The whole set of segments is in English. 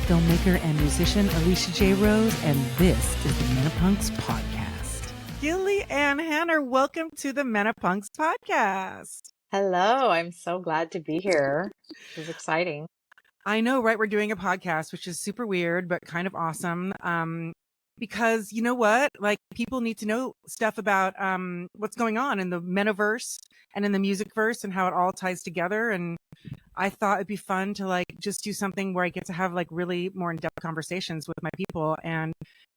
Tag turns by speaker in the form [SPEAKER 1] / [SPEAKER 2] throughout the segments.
[SPEAKER 1] filmmaker and musician Alicia J. Rose, and this is the Menopunks Podcast. Gilly and Hannah, welcome to the Menopunks Podcast.
[SPEAKER 2] Hello, I'm so glad to be here. This is exciting.
[SPEAKER 1] I know, right? We're doing a podcast, which is super weird, but kind of awesome. Because you know what? Like, people need to know stuff about what's going on in the menoverse and in the music verse and how it all ties together. And I thought it'd be fun to like just do something where I get to have like really more in-depth conversations with my people. And,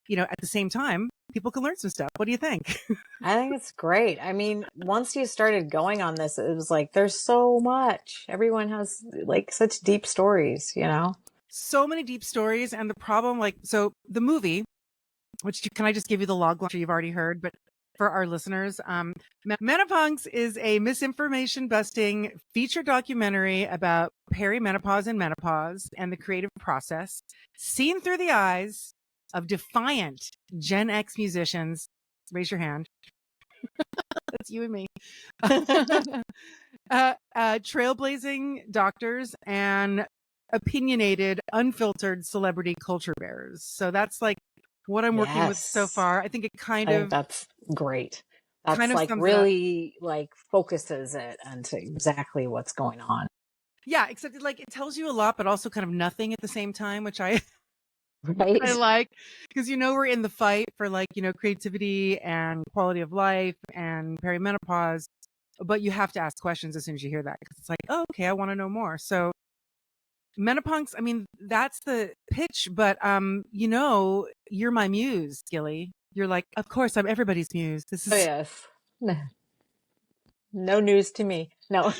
[SPEAKER 1] you know, at the same time, people can learn some stuff. What do you think?
[SPEAKER 2] I think it's great. I mean, once you started going on this, it was like, there's so much. Everyone has like such deep stories, you know?
[SPEAKER 1] So many deep stories. And the problem, like, so the movie, which can I just give you the log line you've already heard, but for our listeners, Menopunks is a misinformation busting feature documentary about perimenopause and menopause and the creative process, seen through the eyes of defiant Gen X musicians. Raise your hand. That's you and me. Trailblazing doctors and opinionated, unfiltered celebrity culture bearers. So that's like what I'm working with so far. I think it I think
[SPEAKER 2] that's great. That's
[SPEAKER 1] kind of
[SPEAKER 2] like really like focuses it into exactly what's going on.
[SPEAKER 1] Yeah, except it, like, it tells you a lot, but also kind of nothing at the same time, which I
[SPEAKER 2] Right?
[SPEAKER 1] I like, because you know we're in the fight for like, you know, creativity and quality of life and perimenopause, but you have to ask questions as soon as you hear that, because it's like, oh, okay, I want to know more. So Menopunks, I mean, that's the pitch, but you know, you're my muse, Gilly. You're like, of course, I'm everybody's muse. This is
[SPEAKER 2] yes. No news to me. No,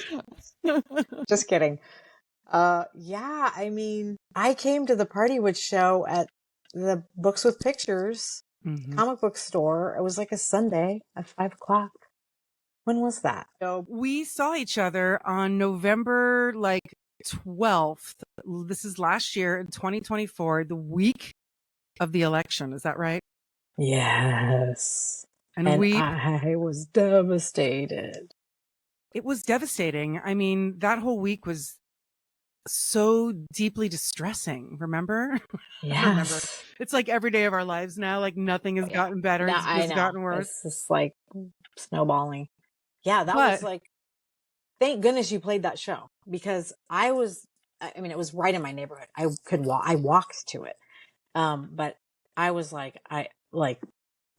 [SPEAKER 2] just kidding. Yeah, I mean, I came to the Party Witch show at the Books with Pictures comic book store. It was like a Sunday at 5:00. When was that?
[SPEAKER 1] So we saw each other on November like 12th. This is last year in 2024, the week of the election. Is that right?
[SPEAKER 2] Yes. And I was devastated.
[SPEAKER 1] It was devastating. I mean, that whole week was so deeply distressing. Remember?
[SPEAKER 2] Yes.
[SPEAKER 1] Remember. It's like every day of our lives now. Like nothing has gotten better.
[SPEAKER 2] No,
[SPEAKER 1] It's just gotten worse.
[SPEAKER 2] It's just like snowballing. Yeah, that was like, thank goodness you played that show, because I mean, it was right in my neighborhood. I walked to it. But I was like,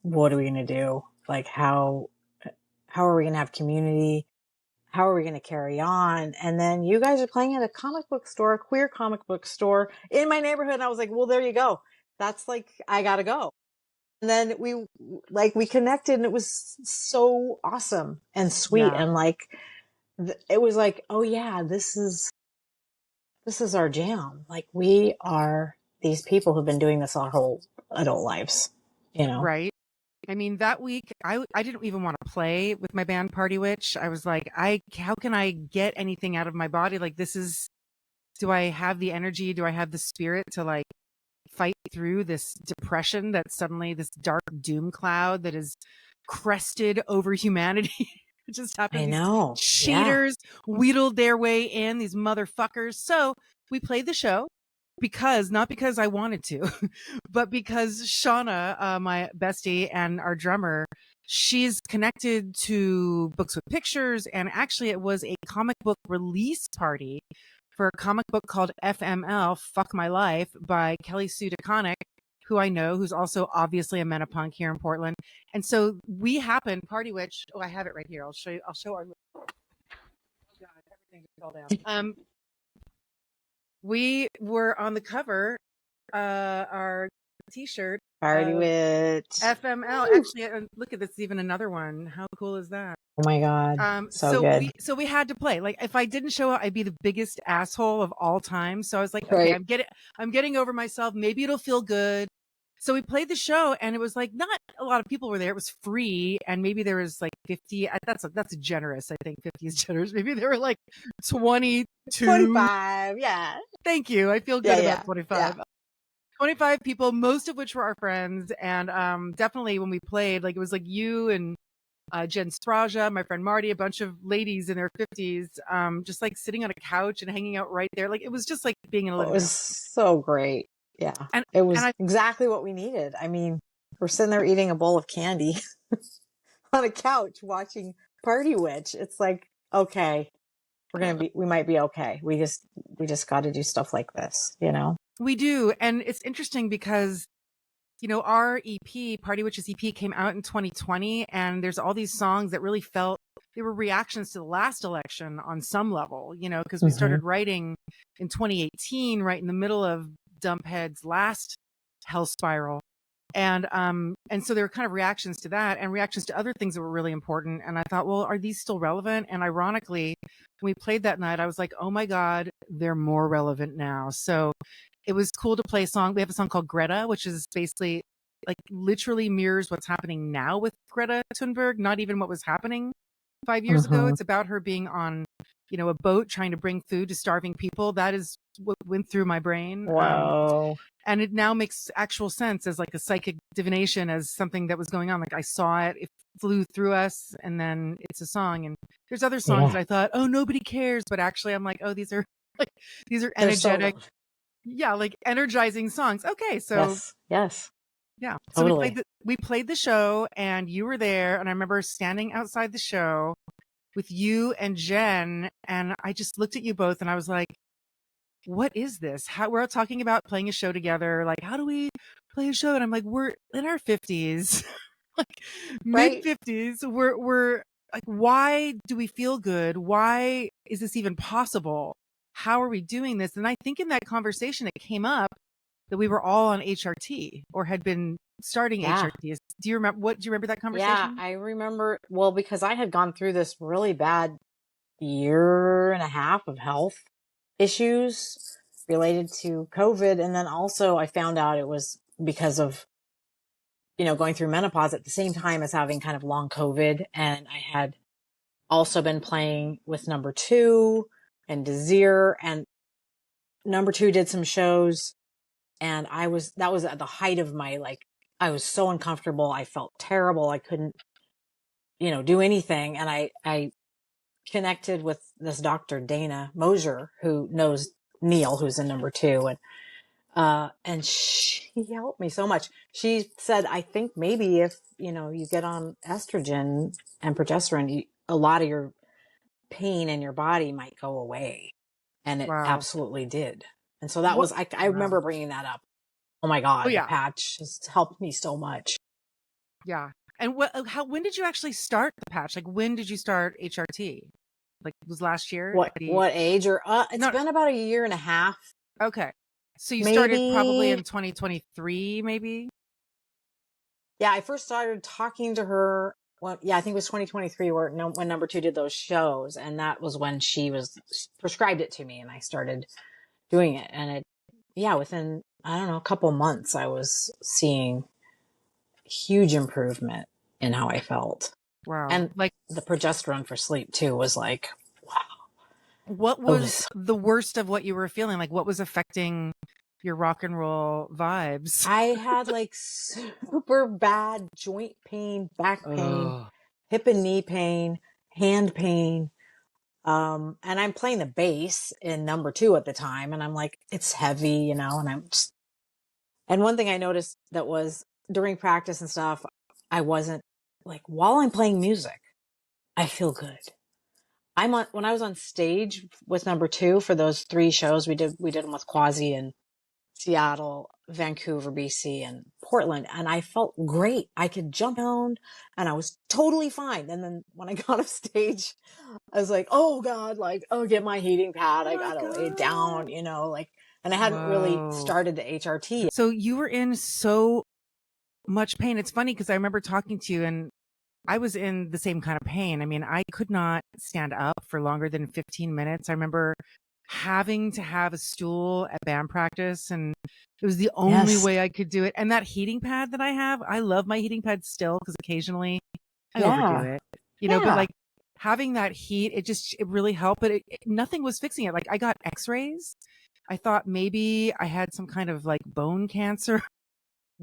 [SPEAKER 2] what are we going to do? Like, how are we going to have community? How are we going to carry on? And then you guys are playing at a comic book store, a queer comic book store in my neighborhood. And I was like, well, there you go. That's like, I got to go. And then we connected, and it was so awesome and sweet. Yeah. And like, it was like, oh yeah, this is our jam. Like, we are these people who've been doing this our whole adult lives, you know?
[SPEAKER 1] Right. I mean, that week, I didn't even want to play with my band Party Witch. I was like, how can I get anything out of my body? Like, do I have the energy? Do I have the spirit to like fight through this depression that's suddenly this dark doom cloud that is crested over humanity? It just happened.
[SPEAKER 2] I know.
[SPEAKER 1] Cheaters wheedled their way in, these motherfuckers. So we played the show. Not because I wanted to, but because Shauna, my bestie and our drummer, she's connected to Books with Pictures. And actually it was a comic book release party for a comic book called FML, Fuck My Life, by Kelly Sue DeConnick, who I know, who's also obviously a menopunk here in Portland. And so we happened, Party Witch. Oh, I have it right here. I'll show our, oh God, everything just fell down. We were on the cover, our t-shirt,
[SPEAKER 2] Party Witch,
[SPEAKER 1] FML. Actually, look at this, even another one. How cool is that?
[SPEAKER 2] Oh my God. So good.
[SPEAKER 1] We had to play. Like, if I didn't show up, I'd be the biggest asshole of all time. So I was like, okay, I'm getting over myself. Maybe it'll feel good. So we played the show, and it was like, not a lot of people were there. It was free, and maybe there was like 50. That's generous. I think 50 is generous. Maybe there were like 22.
[SPEAKER 2] 25. Yeah.
[SPEAKER 1] Thank you. I feel good about 25. Yeah. 25 people, most of which were our friends. And definitely when we played, like, it was like you and Jen Spraja, my friend Marty, a bunch of ladies in their 50s, just like sitting on a couch and hanging out right there. Like, it was just like being in a living room.
[SPEAKER 2] It was so great. Yeah.
[SPEAKER 1] And
[SPEAKER 2] It was exactly what we needed. I mean, we're sitting there eating a bowl of candy on a couch watching Party Witch. It's like, okay, we might be okay. We just got to do stuff like this, you know?
[SPEAKER 1] we do. And it's interesting because, you know, our EP, Party Witch's EP, came out in 2020, and there's all these songs that really felt they were reactions to the last election on some level, you know, because we started writing in 2018, right in the middle of Dumphead's last hell spiral. And so there were kind of reactions to that and reactions to other things that were really important. And I thought, well, are these still relevant? And ironically, when we played that night, I was like, oh my God, they're more relevant now. So it was cool to play a song. We have a song called Greta, which is basically like literally mirrors what's happening now with Greta Thunberg, not even what was happening 5 years ago. It's about her being on, you know, a boat trying to bring food to starving people. That is what went through my brain.
[SPEAKER 2] Wow.
[SPEAKER 1] And it now makes actual sense as like a psychic divination, as something that was going on. Like I saw it, it flew through us, and then it's a song. And there's other songs that I thought, oh, nobody cares. But actually I'm like, oh, these are energetic. Yeah, like energizing songs. Okay, so
[SPEAKER 2] yes,
[SPEAKER 1] yeah.
[SPEAKER 2] totally.
[SPEAKER 1] So we played the show, and you were there, and I remember standing outside the show with you and Jen, and I just looked at you both, and I was like, what is this? How we're all talking about playing a show together, like how do we play a show? And I'm like, we're in our 50s, like mid 50s. We're like, why do we feel good? Why is this even possible? How are we doing this? And I think in that conversation it came up that we were all on HRT or had been starting HRT. Do you remember that conversation?
[SPEAKER 2] Yeah, I remember. Well, because I had gone through this really bad year and a half of health issues related to COVID. And then also I found out it was because of, you know, going through menopause at the same time as having kind of long COVID. And I had also been playing with number 2 and Desire, and number 2 did some shows, and that was at the height of my, like, I was so uncomfortable. I felt terrible. I couldn't, you know, do anything. And I connected with this Dr. Dana Mosier, who knows Neil, who's in number 2. And she helped me so much. She said, I think maybe if, you know, you get on estrogen and progesterone, a lot of your pain in your body might go away. And it absolutely did. And so that was, I remember bringing that up. Oh my God, the patch just helped me so much.
[SPEAKER 1] Yeah. And when did you actually start the patch? Like, when did you start HRT? Like, was last year?
[SPEAKER 2] What age? Or it's been about a year and a half.
[SPEAKER 1] Okay. So you started probably in 2023, maybe?
[SPEAKER 2] Yeah, I first started talking to her. Well, yeah, I think it was 2023 when number 2 did those shows. And that was when she prescribed it to me, and I started doing it. And within, I don't know, a couple months, I was seeing huge improvement in how I felt.
[SPEAKER 1] Wow.
[SPEAKER 2] And like the progesterone for sleep too was like, wow.
[SPEAKER 1] What was the worst of what you were feeling? Like, what was affecting your rock and roll vibes?
[SPEAKER 2] I had like super bad joint pain, back pain, hip and knee pain, hand pain. And I'm playing the bass in number 2 at the time. And I'm like, it's heavy, you know, and one thing I noticed that was during practice and stuff, I wasn't like, while I'm playing music, I feel good. When I was on stage with number 2 for those 3 shows, we did them with Quasi in Seattle, Vancouver, BC, and Portland. And I felt great. I could jump around and I was totally fine. And then when I got off stage, I was like, oh God, like, oh, get my heating pad. I gotta lay it down, you know, like, and I hadn't really started the HRT.
[SPEAKER 1] So you were in so much pain. It's funny because I remember talking to you, and I was in the same kind of pain. I mean, I could not stand up for longer than 15 minutes. I remember having to have a stool at band practice, and it was the only way I could do it. And that heating pad that I have, I love my heating pad still, because occasionally I overdo it, you know, but like having that heat, it really helped, but nothing was fixing it. Like I got x-rays. I thought maybe I had some kind of like bone cancer.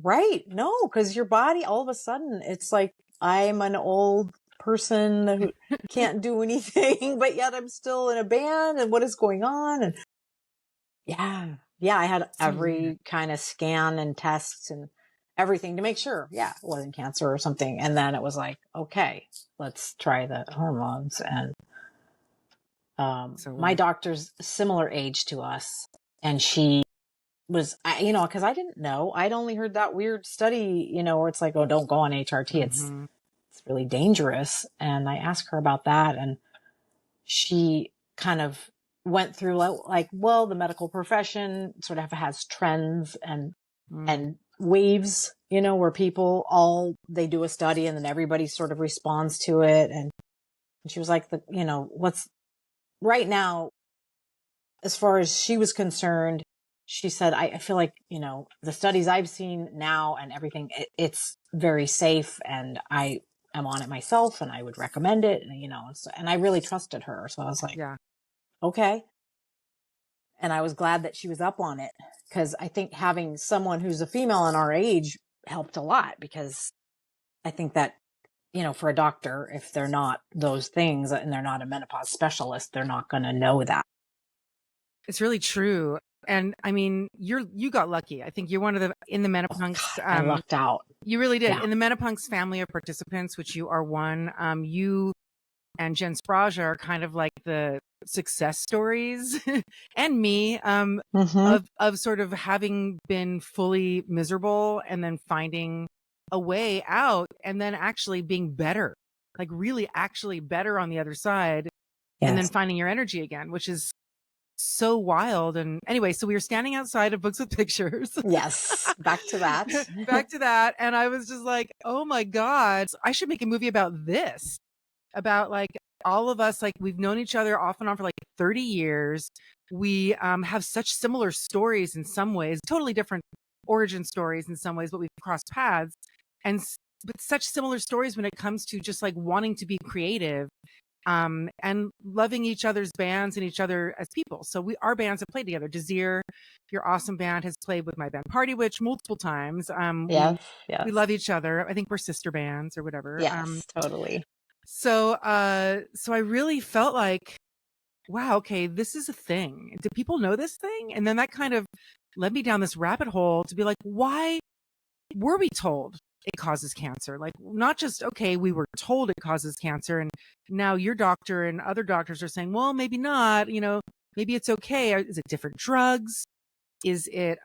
[SPEAKER 2] Right. No, because your body, all of a sudden, it's like, I'm an old person who can't do anything, but yet I'm still in a band, and what is going on? And yeah, Yeah, I had every kind of scan and tests and everything to make sure, it wasn't cancer or something. And then it was like, okay, let's try the hormones. And my doctor's similar age to us, and she was, because I didn't know. I'd only heard that weird study, where it's like, oh, don't go on HRT. It's really dangerous. And I asked her about that, and she kind of went through like, well, the medical profession sort of has trends and waves, where people they do a study and then everybody sort of responds to it. And she was like, what's right now, as far as she was concerned, she said, I feel like, the studies I've seen now and everything, it's very safe, and I am on it myself and I would recommend it. And I really trusted her. So I was like, okay. And I was glad that she was up on it, because I think having someone who's a female in our age helped a lot, because I think that, for a doctor, if they're not those things and they're not a menopause specialist, they're not going to know that.
[SPEAKER 1] It's really true. And I mean, you got lucky. I think you're one of the, in the Menopunks.
[SPEAKER 2] I lucked out.
[SPEAKER 1] You really did. Yeah. In the Menopunks family of participants, which you are one, you and Jen Spraja are kind of like the success stories and me, of sort of having been fully miserable and then finding a way out and then actually being better, like really actually better on the other side. Yes. And then finding your energy again, which is so wild. And anyway, so we were standing outside of Books with Pictures.
[SPEAKER 2] Yes. Back to that.
[SPEAKER 1] Back to that. And I was just like, oh my God, I should make a movie about this, about like all of us, like we've known each other off and on for like 30 years. We have such similar stories in some ways, totally different origin stories in some ways, but we've crossed paths, and but such similar stories when it comes to just like wanting to be creative. And loving each other's bands and each other as people. So our bands have played together. Desir, your awesome band, has played with my band Party Witch multiple times.
[SPEAKER 2] Yes.
[SPEAKER 1] We love each other. I think we're sister bands or whatever.
[SPEAKER 2] Yes, totally.
[SPEAKER 1] So I really felt like, wow, okay, this is a thing. Do people know this thing? And then that kind of led me down this rabbit hole to be like, why were we told it causes cancer? Like, not just, okay, we were told it causes cancer, and now your doctor and other doctors are saying, well, maybe not, maybe it's okay. Is it different drugs? Is it,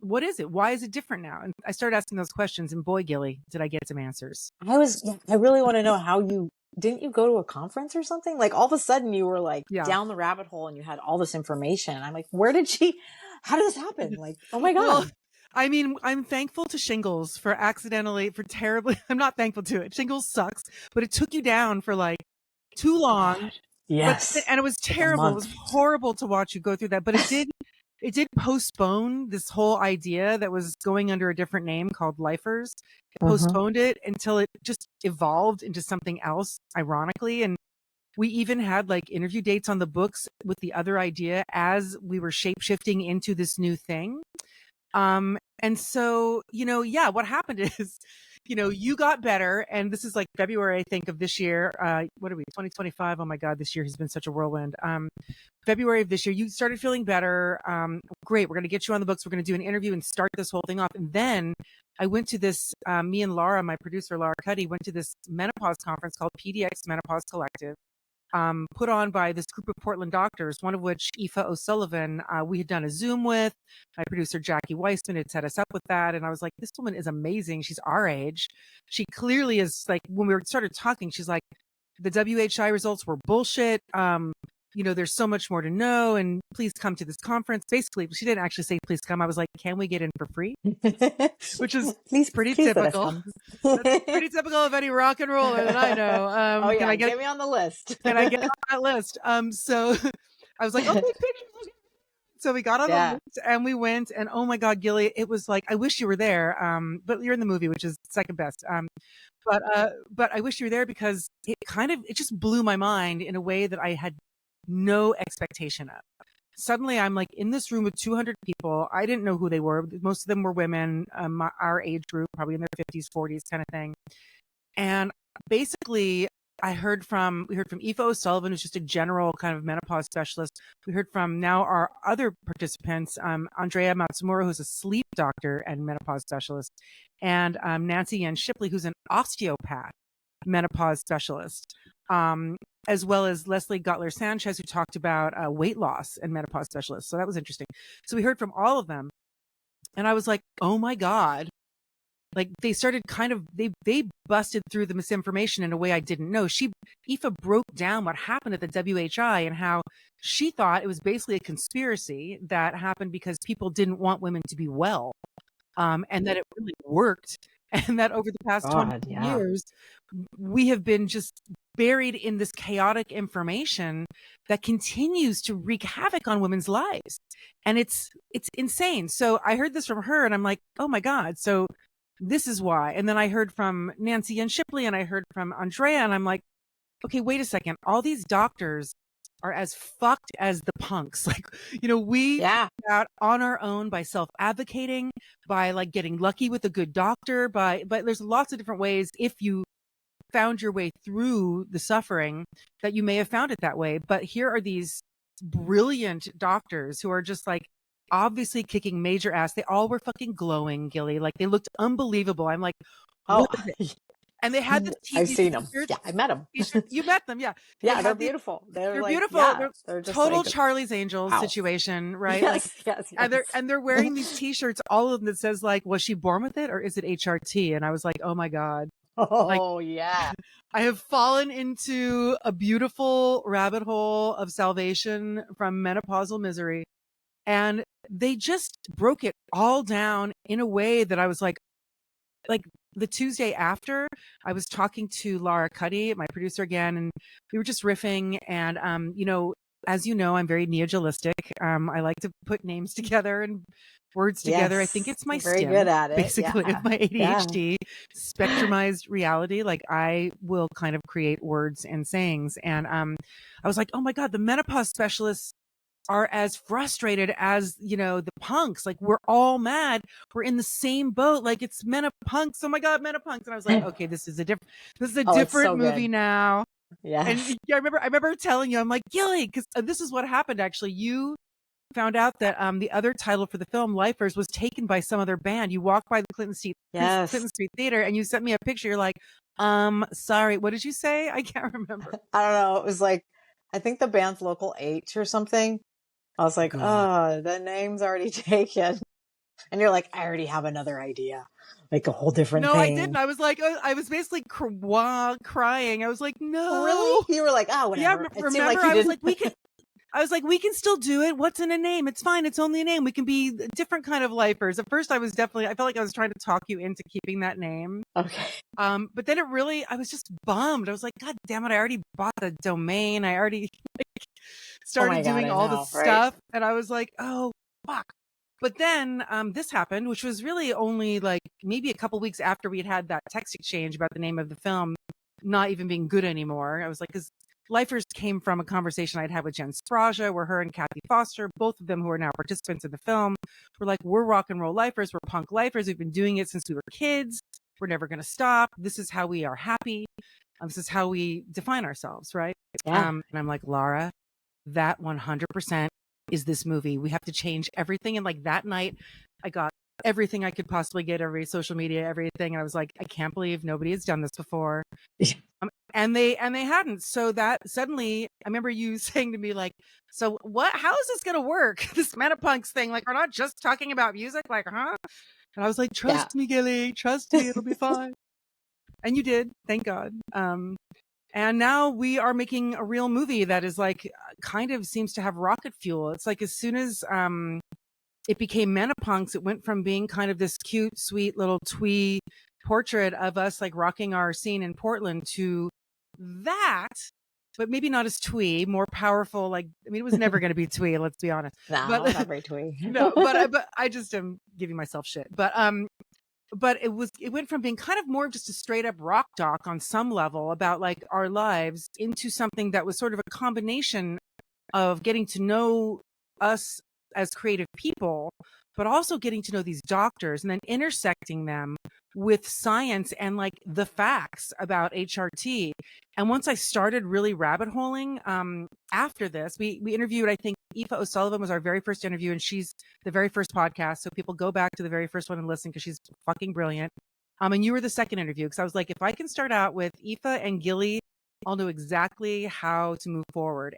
[SPEAKER 1] what is it? Why is it different now? And I started asking those questions, and boy, Gilly, did I get some answers.
[SPEAKER 2] I really want to know didn't you go to a conference or something? Like all of a sudden you were like down the rabbit hole and you had all this information. I'm like, how did this happen? Like, oh my God.
[SPEAKER 1] Well, I mean, I'm thankful to Shingles I'm not thankful to it. Shingles sucks, but it took you down for like too long. God.
[SPEAKER 2] Yes.
[SPEAKER 1] And it was terrible. It was horrible to watch you go through that, but it did postpone this whole idea that was going under a different name called Lifers. It postponed it until it just evolved into something else, ironically. And we even had like interview dates on the books with the other idea as we were shape-shifting into this new thing. And so, what happened is, you got better, and this is like February, I think, of this year. What are we, 2025? Oh my God, this year has been such a whirlwind. February of this year, you started feeling better. Great. We're going to get you on the books. We're going to do an interview and start this whole thing off. And then I went to this, me and Laura, my producer, Laura Cuddy, went to this menopause conference called PDX Menopause Collective. Put on by this group of Portland doctors, one of which, Aoife O'Sullivan, we had done a Zoom with. My producer, Jackie Weissman, had set us up with that. And I was like, this woman is amazing. She's our age. She clearly is, like, when we started talking, she's like, the WHI results were bullshit. There's so much more to know, and please come to this conference. Basically, she didn't actually say, please come. I was like, can we get in for free? Which is pretty typical. That's pretty typical of any rock and roller that I know.
[SPEAKER 2] Get me on the list.
[SPEAKER 1] Can I get on that list? So I was like, okay, pictures. So we got on the list and we went, and oh my God, Gilly, it was like, I wish you were there. But you're in the movie, which is second best. But I wish you were there, because it just blew my mind in a way that I had no expectation of. Suddenly I'm like in this room with 200 people. I didn't know who they were. Most of them were women, our age group, probably in their 50s, 40s kind of thing. And basically we heard from Aoife O'Sullivan, who's just a general kind of menopause specialist. We heard from now our other participants, Andrea Matsumura, who's a sleep doctor and menopause specialist, and Nancy Yen Shipley, who's an osteopath menopause specialist, as well as Leslie Gottler Sanchez, who talked about weight loss and menopause specialist. So that was interesting. So we heard from all of them. And I was like, oh my God. Like they started kind of, they busted through the misinformation in a way I didn't know. Aoife broke down what happened at the WHI and how she thought it was basically a conspiracy that happened because people didn't want women to be well. And that it really worked. And that over the past 20 years, we have been just buried in this chaotic information that continues to wreak havoc on women's lives. And it's insane. So I heard this from her and I'm like, oh my God. So this is why. And then I heard from Nancy and Shipley and I heard from Andrea and I'm like, okay, wait a second. All these doctors are as fucked as the punks. Like, we figured out on our own by self-advocating, by like getting lucky with a good doctor, but there's lots of different ways if you found your way through the suffering that you may have found it that way. But here are these brilliant doctors who are just like obviously kicking major ass. They all were fucking glowing, Gilly. Like they looked unbelievable. I'm like, what is it? And they had this
[SPEAKER 2] I've seen them. Yeah, I met them.
[SPEAKER 1] You met them, yeah.
[SPEAKER 2] Yeah, they're beautiful. They're like,
[SPEAKER 1] beautiful.
[SPEAKER 2] Yeah,
[SPEAKER 1] they're just total like, Charlie's Angels situation, right?
[SPEAKER 2] Yes.
[SPEAKER 1] And they're wearing these T-shirts, all of them that says like, "Was she born with it, or is it HRT?" And I was like, "Oh my God!"
[SPEAKER 2] Oh yeah.
[SPEAKER 1] I have fallen into a beautiful rabbit hole of salvation from menopausal misery, and they just broke it all down in a way that I was like the Tuesday after, I was talking to Laura Cuddy, my producer again, and we were just riffing. And, as you know, I'm very neogelistic. I like to put names together and words together. I think it's my
[SPEAKER 2] very good at it.
[SPEAKER 1] Basically, of my ADHD spectrumized reality. Like I will kind of create words and sayings. And I was like, oh my God, the menopause specialists are as frustrated as, the punks. Like we're all mad. We're in the same boat. Like it's menopunks. Oh my God, menopunks. And I was like, okay, this is a different movie now.
[SPEAKER 2] Yeah.
[SPEAKER 1] And I remember telling you, I'm like, Gilly, because this is what happened. Actually, you found out that the other title for the film, Lifers, was taken by some other band. You walked by the Clinton Street Theater and you sent me a picture. You're like, sorry, what did you say? I can't remember.
[SPEAKER 2] I don't know. It was like, I think the band's Local H or something. I was like, oh, the name's already taken. And you're like, I already have another idea. Like a whole different thing.
[SPEAKER 1] No, I didn't. I was like, I was basically crying. I was like, no.
[SPEAKER 2] Really? You were like, oh, whatever.
[SPEAKER 1] Yeah, remember, I was like, we can still do it. What's in a name? It's fine. It's only a name. We can be different kind of lifers. At first, I felt like I was trying to talk you into keeping that name.
[SPEAKER 2] Okay.
[SPEAKER 1] But then I was just bummed. I was like, God damn it. I already bought the domain. I already started doing all the stuff. And I was like, oh, fuck. But then this happened, which was really only like maybe a couple weeks after we had that text exchange about the name of the film not even being good anymore. I was like, because Lifers came from a conversation I'd had with Jen Spraja, where her and Kathy Foster, both of them who are now participants in the film, were like, we're rock and roll lifers. We're punk lifers. We've been doing it since we were kids. We're never going to stop. This is how we are happy. This is how we define ourselves, right?
[SPEAKER 2] Yeah.
[SPEAKER 1] And I'm like, Laura, that 100% is this movie. We have to change everything. And like that night, I got everything I could possibly get, every social media, everything. And I was like, I can't believe nobody has done this before. And they hadn't. So that suddenly, I remember you saying to me like, so how is this going to work? This menopunks thing, like, we're not just talking about music, like, huh? And I was like, trust me, Gilly, trust me, it'll be fine. And you did, thank God. And now we are making a real movie that is like, kind of seems to have rocket fuel. It's like, as soon as it became Menopunks, it went from being kind of this cute, sweet little twee portrait of us like rocking our scene in Portland to that, but maybe not as twee, more powerful. Like, I mean, it was never going to be twee, let's be honest.
[SPEAKER 2] No,
[SPEAKER 1] but,
[SPEAKER 2] not very twee.
[SPEAKER 1] No, but I just am giving myself shit. But it went from being kind of more of just a straight up rock doc on some level about like our lives into something that was sort of a combination of getting to know us as creative people, but also getting to know these doctors and then intersecting them with science and like the facts about HRT. And once I started really rabbit holing, after this, we interviewed, I think Aoife O'Sullivan was our very first interview, and she's the very first podcast. So people go back to the very first one and listen because she's fucking brilliant. And you were the second interview because I was like, if I can start out with Aoife and Gilly, I'll know exactly how to move forward.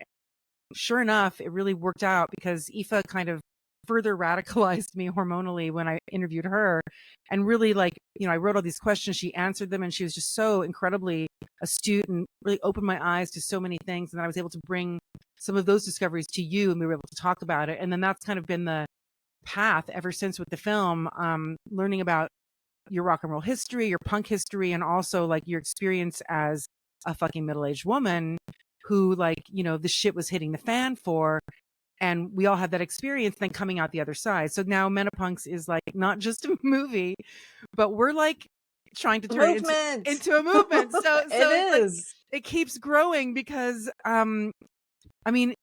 [SPEAKER 1] Sure enough, it really worked out because Aoife kind of further radicalized me hormonally when I interviewed her. And really, like, you know, I wrote all these questions, she answered them, and she was just so incredibly astute and really opened my eyes to so many things. And then I was able to bring some of those discoveries to you, and we were able to talk about it. And then that's kind of been the path ever since with the film, learning about your rock and roll history, your punk history, and also like your experience as a fucking middle-aged woman who, like, you know, the shit was hitting the fan for. And we all had that experience, then coming out the other side. So now Menopunks is like not just a movie, but we're like trying to turn it into a movement. So
[SPEAKER 2] it is.
[SPEAKER 1] Like, it keeps growing because, I mean,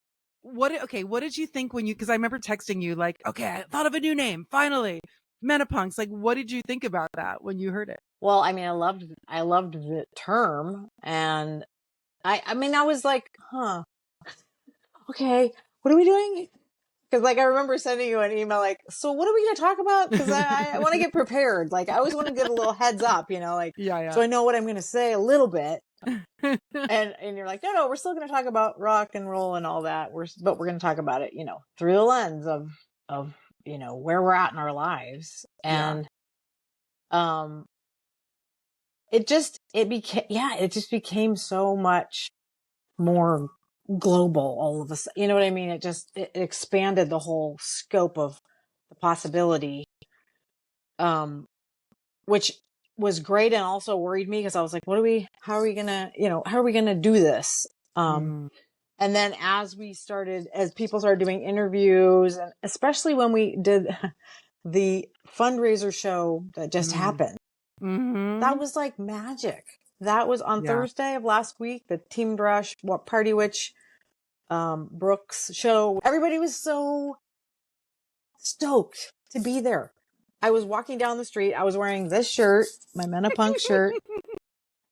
[SPEAKER 1] what did you think when because I remember texting you like, okay, I thought of a new name, finally, Menopunks. Like, what did you think about that when you heard it?
[SPEAKER 2] Well, I mean, I loved the term, and I mean, I was like, huh, okay, what are we doing? Because, like, I remember sending you an email, like, so what are we going to talk about? Because I want to get prepared. Like, I always want to get a little heads up, you know, like,
[SPEAKER 1] yeah.
[SPEAKER 2] So I know what I'm going to say a little bit. and you're like, no, we're still going to talk about rock and roll and all that. But we're going to talk about it, you know, through the lens of, you know, where we're at in our lives. And, it just became so much more global all of a sudden. You know what I mean? It expanded the whole scope of the possibility, which was great and also worried me because I was like, how are we gonna do this? And then as people started doing interviews, and especially when we did the fundraiser show that just happened, that was like magic. That was on Thursday of last week, the Team Drush, Party Witch, Brooks show. Everybody was so stoked to be there. I was walking down the street. I was wearing this shirt, my Menopunk shirt,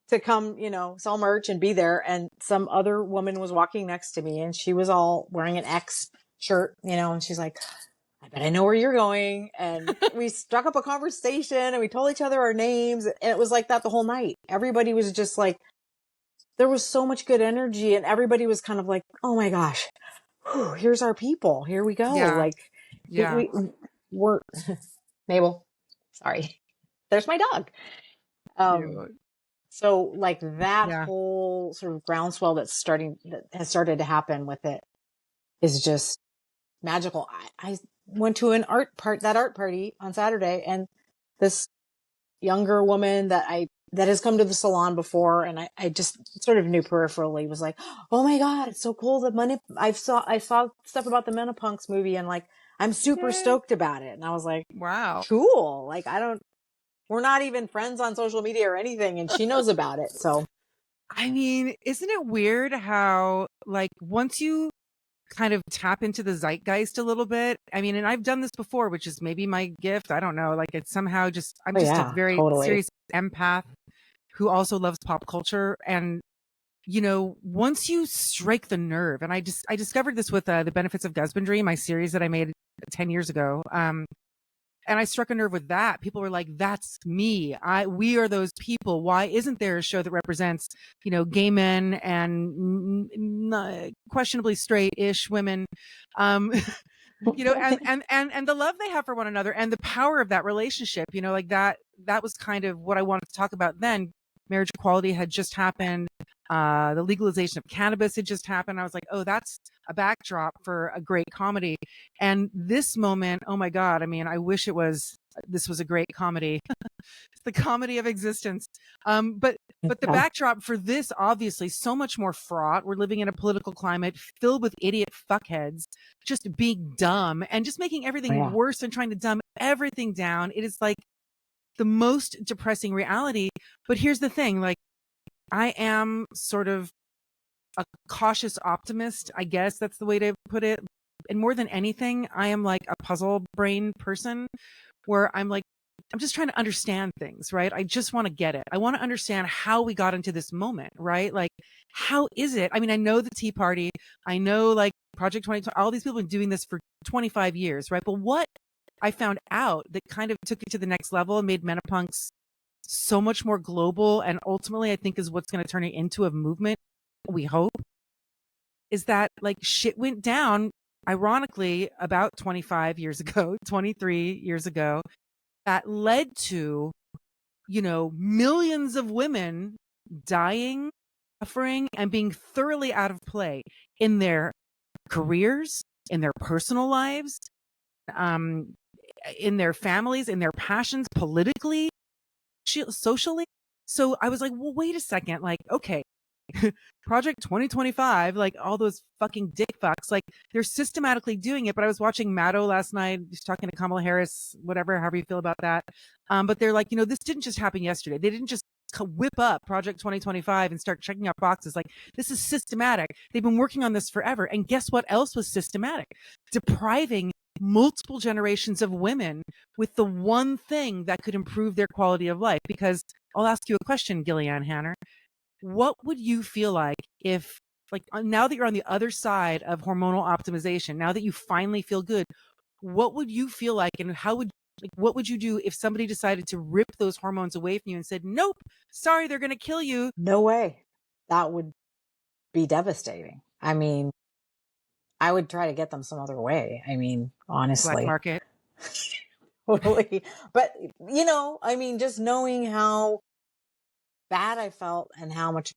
[SPEAKER 2] to come, you know, sell merch and be there. And some other woman was walking next to me, and she was all wearing an X shirt, you know, and she's like, I bet I know where you're going. And we struck up a conversation and we told each other our names. And it was like that the whole night. Everybody was just like, there was so much good energy, and everybody was kind of like, oh my gosh, whew, here's our people. Here we go.
[SPEAKER 1] Yeah.
[SPEAKER 2] Like, we're Mabel. Sorry. There's my dog. So like that whole sort of groundswell that has started to happen with it is just magical. I went to an art party on Saturday, and this younger woman that has come to the salon before, and I just sort of knew peripherally, was like, oh my God, it's so cool. I saw stuff about the Menopunks movie, and like, I'm super stoked about it. And I was like,
[SPEAKER 1] wow,
[SPEAKER 2] cool. Like, we're not even friends on social media or anything, and she knows about it. So,
[SPEAKER 1] I mean, isn't it weird how, like, once you kind of tap into the zeitgeist a little bit, I mean, and I've done this before, which is maybe my gift. I don't know. Like, it's somehow just, I'm just a very serious empath who also loves pop culture. And, you know, once you strike the nerve, and I discovered this with The Benefits of Husbandry, my series that I made 10 years ago. And I struck a nerve with that. People were like, that's me. We are those people. Why isn't there a show that represents, you know, gay men and questionably straight-ish women, you know, and the love they have for one another and the power of that relationship, you know, like that was kind of what I wanted to talk about then. Marriage equality had just happened. The legalization of cannabis had just happened. I was like, oh, that's a backdrop for a great comedy. And this moment, oh my God, I mean, I wish this was a great comedy. It's the comedy of existence. But the backdrop for this, obviously, so much more fraught. We're living in a political climate filled with idiot fuckheads just being dumb and just making everything worse and trying to dumb everything down. It is like the most depressing reality. But here's the thing, like, I am sort of a cautious optimist, I guess that's the way to put it. And more than anything, I am like a puzzle brain person where I'm like, I'm just trying to understand things, right? I just want to get it. I want to understand how we got into this moment, right? Like, how is it? I mean, I know the Tea Party, I know like Project 2020, all these people have been doing this for 25 years, right? But what I found out that kind of took it to the next level and made Menopunks so much more global, and ultimately I think is what's going to turn it into a movement, we hope, is that like shit went down, ironically, about 25 years ago, 23 years ago, that led to, you know, millions of women dying, suffering, and being thoroughly out of play in their careers, in their personal lives, in their families, in their passions, politically, socially. So I was like, well, wait a second. Like, okay, Project 2025, like all those fucking dick fucks, like they're systematically doing it. But I was watching Maddow last night, just talking to Kamala Harris, whatever, however you feel about that. But they're like, you know, this didn't just happen yesterday. They didn't just whip up Project 2025 and start checking out boxes. Like, this is systematic. They've been working on this forever. And guess what else was systematic? Depriving multiple generations of women with the one thing that could improve their quality of life. Because I'll ask you a question, Gilly Ann Hanner. What would you feel like if, like, now that you're on the other side of hormonal optimization, now that you finally feel good, what would you feel like, and how would, like, what would you do if somebody decided to rip those hormones away from you and said, nope, sorry, they're going to kill you?
[SPEAKER 2] No way. That would be devastating. I mean, I would try to get them some other way. I mean, honestly.
[SPEAKER 1] Black market.
[SPEAKER 2] Totally. But, you know, I mean, just knowing how bad I felt and how much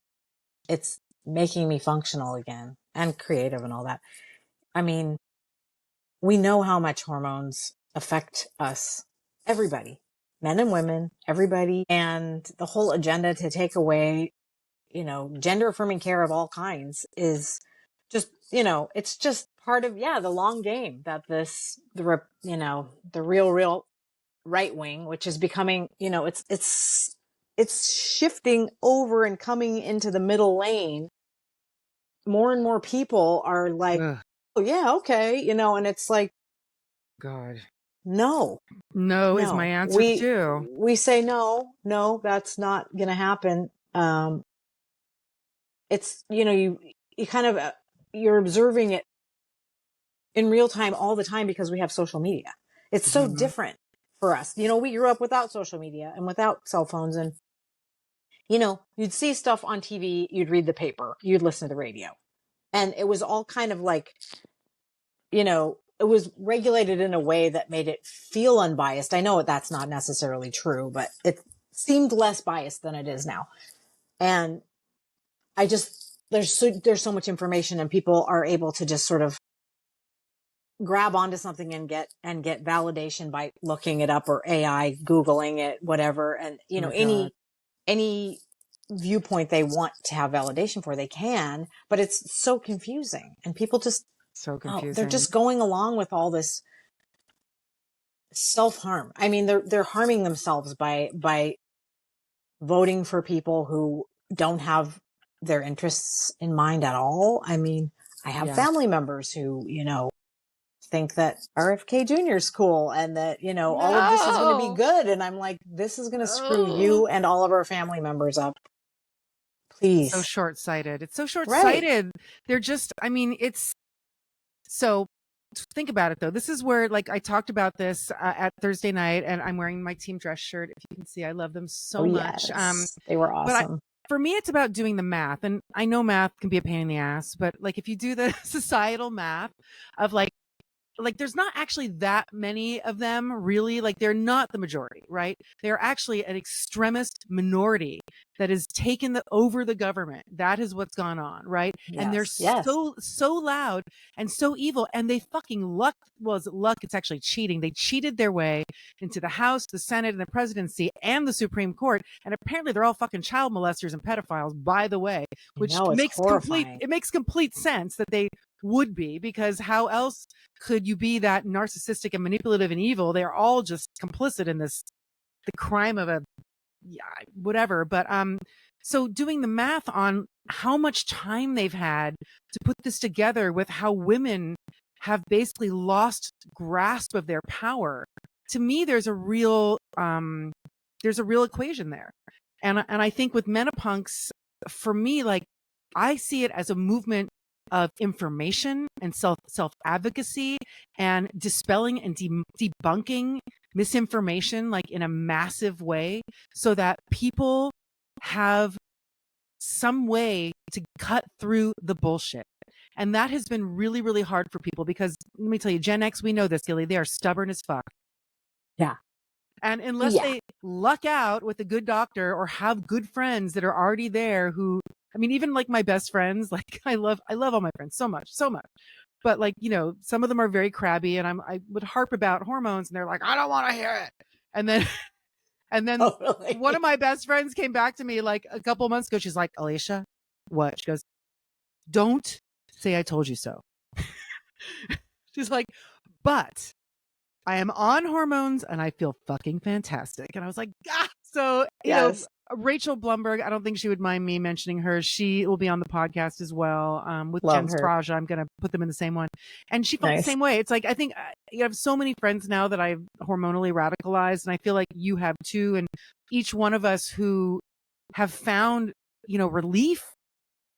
[SPEAKER 2] it's making me functional again and creative and all that. I mean, we know how much hormones affect us, everybody, men and women, everybody. And the whole agenda to take away, you know, gender affirming care of all kinds is just, you know, it's just part of, the long game that the real right wing, which is becoming, you know, it's shifting over and coming into the middle lane. More and more people are like, ugh. Oh yeah, okay, you know, and it's like,
[SPEAKER 1] God,
[SPEAKER 2] no
[SPEAKER 1] is my answer too.
[SPEAKER 2] We say no, that's not going to happen. It's, you know, you kind of, you're observing it in real time all the time because we have social media. It's so different for us. You know, we grew up without social media and without cell phones, and, you know, you'd see stuff on TV, you'd read the paper, you'd listen to the radio, and it was all kind of like, you know, it was regulated in a way that made it feel unbiased. I know that's not necessarily true, but it seemed less biased than it is now. And I just, there's so much information, and people are able to just sort of grab onto something and get validation by looking it up, or AI, Googling it, whatever. And, you know, any viewpoint they want to have validation for, they can, but it's so confusing, and people just,
[SPEAKER 1] so confusing.
[SPEAKER 2] They're just going along with all this self-harm. I mean, they're harming themselves by voting for people who don't have their interests in mind at all. I mean, I have family members who, you know, think that RFK Jr. is cool, and that, you know, all of this is going to be good. And I'm like, this is going to screw you and all of our family members up. Please.
[SPEAKER 1] So short-sighted. It's so short-sighted. Right. They're just, I mean, it's, so think about it though. This is where, like, I talked about this at Thursday night, and I'm wearing my team dress shirt. If you can see, I love them so much.
[SPEAKER 2] Yes. They were awesome.
[SPEAKER 1] For me, it's about doing the math, and I know math can be a pain in the ass, but like, if you do the societal math of like there's not actually that many of them, really. Like, they're not the majority, right? They're actually an extremist minority that has taken over the government. That is what's gone on, right? Yes, and they're so loud and so evil, and they fucking luck. Well, is it luck? It's actually cheating. They cheated their way into the House, the Senate, and the presidency, and the Supreme Court. And apparently they're all fucking child molesters and pedophiles, by the way, which makes complete sense that they would be, because how else could you be that narcissistic and manipulative and evil? They're all just complicit in this, the crime of whatever. But so doing the math on how much time they've had to put this together, with how women have basically lost grasp of their power, to me, there's a real there's a real equation there. And I think with Menopunks, for me, like, I see it as a movement of information and self advocacy and dispelling and debunking misinformation, like in a massive way, so that people have some way to cut through the bullshit. And that has been really, really hard for people because let me tell you, Gen X, we know this, Gilly, they are stubborn as fuck.
[SPEAKER 2] Yeah.
[SPEAKER 1] And unless they luck out with a good doctor or have good friends that are already there who, I mean, even like my best friends, like I love all my friends so much. But like, you know, some of them are very crabby and I would harp about hormones and they're like, I don't want to hear it. And then
[SPEAKER 2] Totally.
[SPEAKER 1] one of my best friends came back to me like a couple months ago. She's like, Alicia, what? She goes, don't say I told you so. She's like, but I am on hormones and I feel fucking fantastic. And I was like, ah! So, you know, Rachel Blumberg, I don't think she would mind me mentioning her. She will be on the podcast as well. With Jen Straja, I'm going to put them in the same one. And she felt the same way. It's like, I think you have so many friends now that I've hormonally radicalized. And I feel like you have too. And each one of us who have found, you know, relief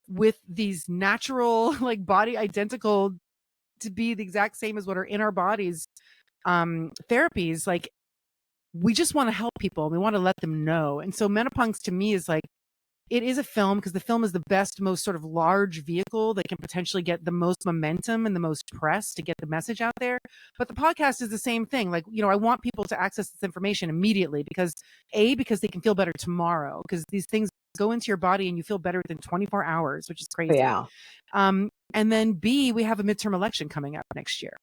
[SPEAKER 1] with these natural, like body identical to be the exact same as what are in our bodies therapies, like we just want to help people. We want to let them know. And so Menopunks to me is like, it is a film because the film is the best, most sort of large vehicle that can potentially get the most momentum and the most press to get the message out there. But the podcast is the same thing. Like, you know, I want people to access this information immediately because they can feel better tomorrow because these things go into your body and you feel better within 24 hours, which is crazy.
[SPEAKER 2] Yeah.
[SPEAKER 1] And then B, we have a midterm election coming up next year.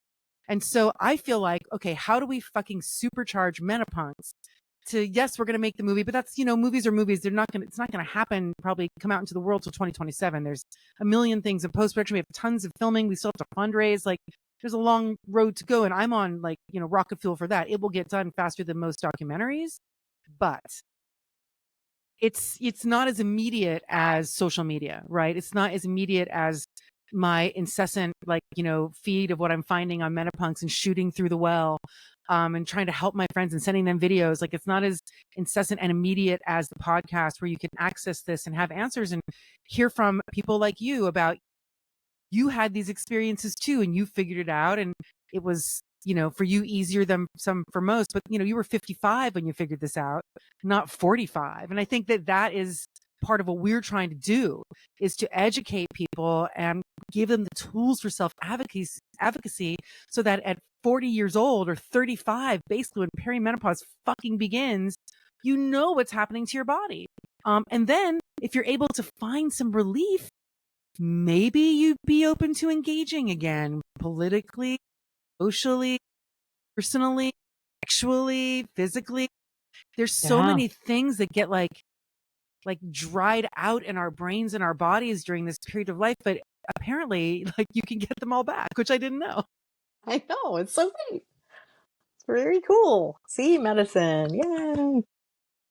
[SPEAKER 1] And so I feel like, okay, how do we fucking supercharge Menopunks to, yes, we're going to make the movie, but that's, you know, movies are movies. It's not going to happen, probably come out into the world till 2027. There's a million things in post-production. We have tons of filming. We still have to fundraise. Like there's a long road to go. And I'm on like, you know, rocket fuel for that. It will get done faster than most documentaries, but it's not as immediate as social media, right? It's not as immediate as my incessant, like, you know, feed of what I'm finding on Menopunks and shooting through the well, and trying to help my friends and sending them videos. Like it's not as incessant and immediate as the podcast where you can access this and have answers and hear from people like you about you had these experiences too and you figured it out and it was, you know, for you easier than some for most, but you know, you were 55 when you figured this out, not 45. And I think that is part of what we're trying to do is to educate people and give them the tools for self-advocacy so that at 40 years old or 35, basically when perimenopause fucking begins, you know what's happening to your body. And then if you're able to find some relief, maybe you'd be open to engaging again politically, socially, personally, sexually, physically. There's so many things that get like dried out in our brains and our bodies during this period of life, but apparently like you can get them all back, which I didn't know.
[SPEAKER 2] I know, it's so great. It's very cool. See, medicine. Yay.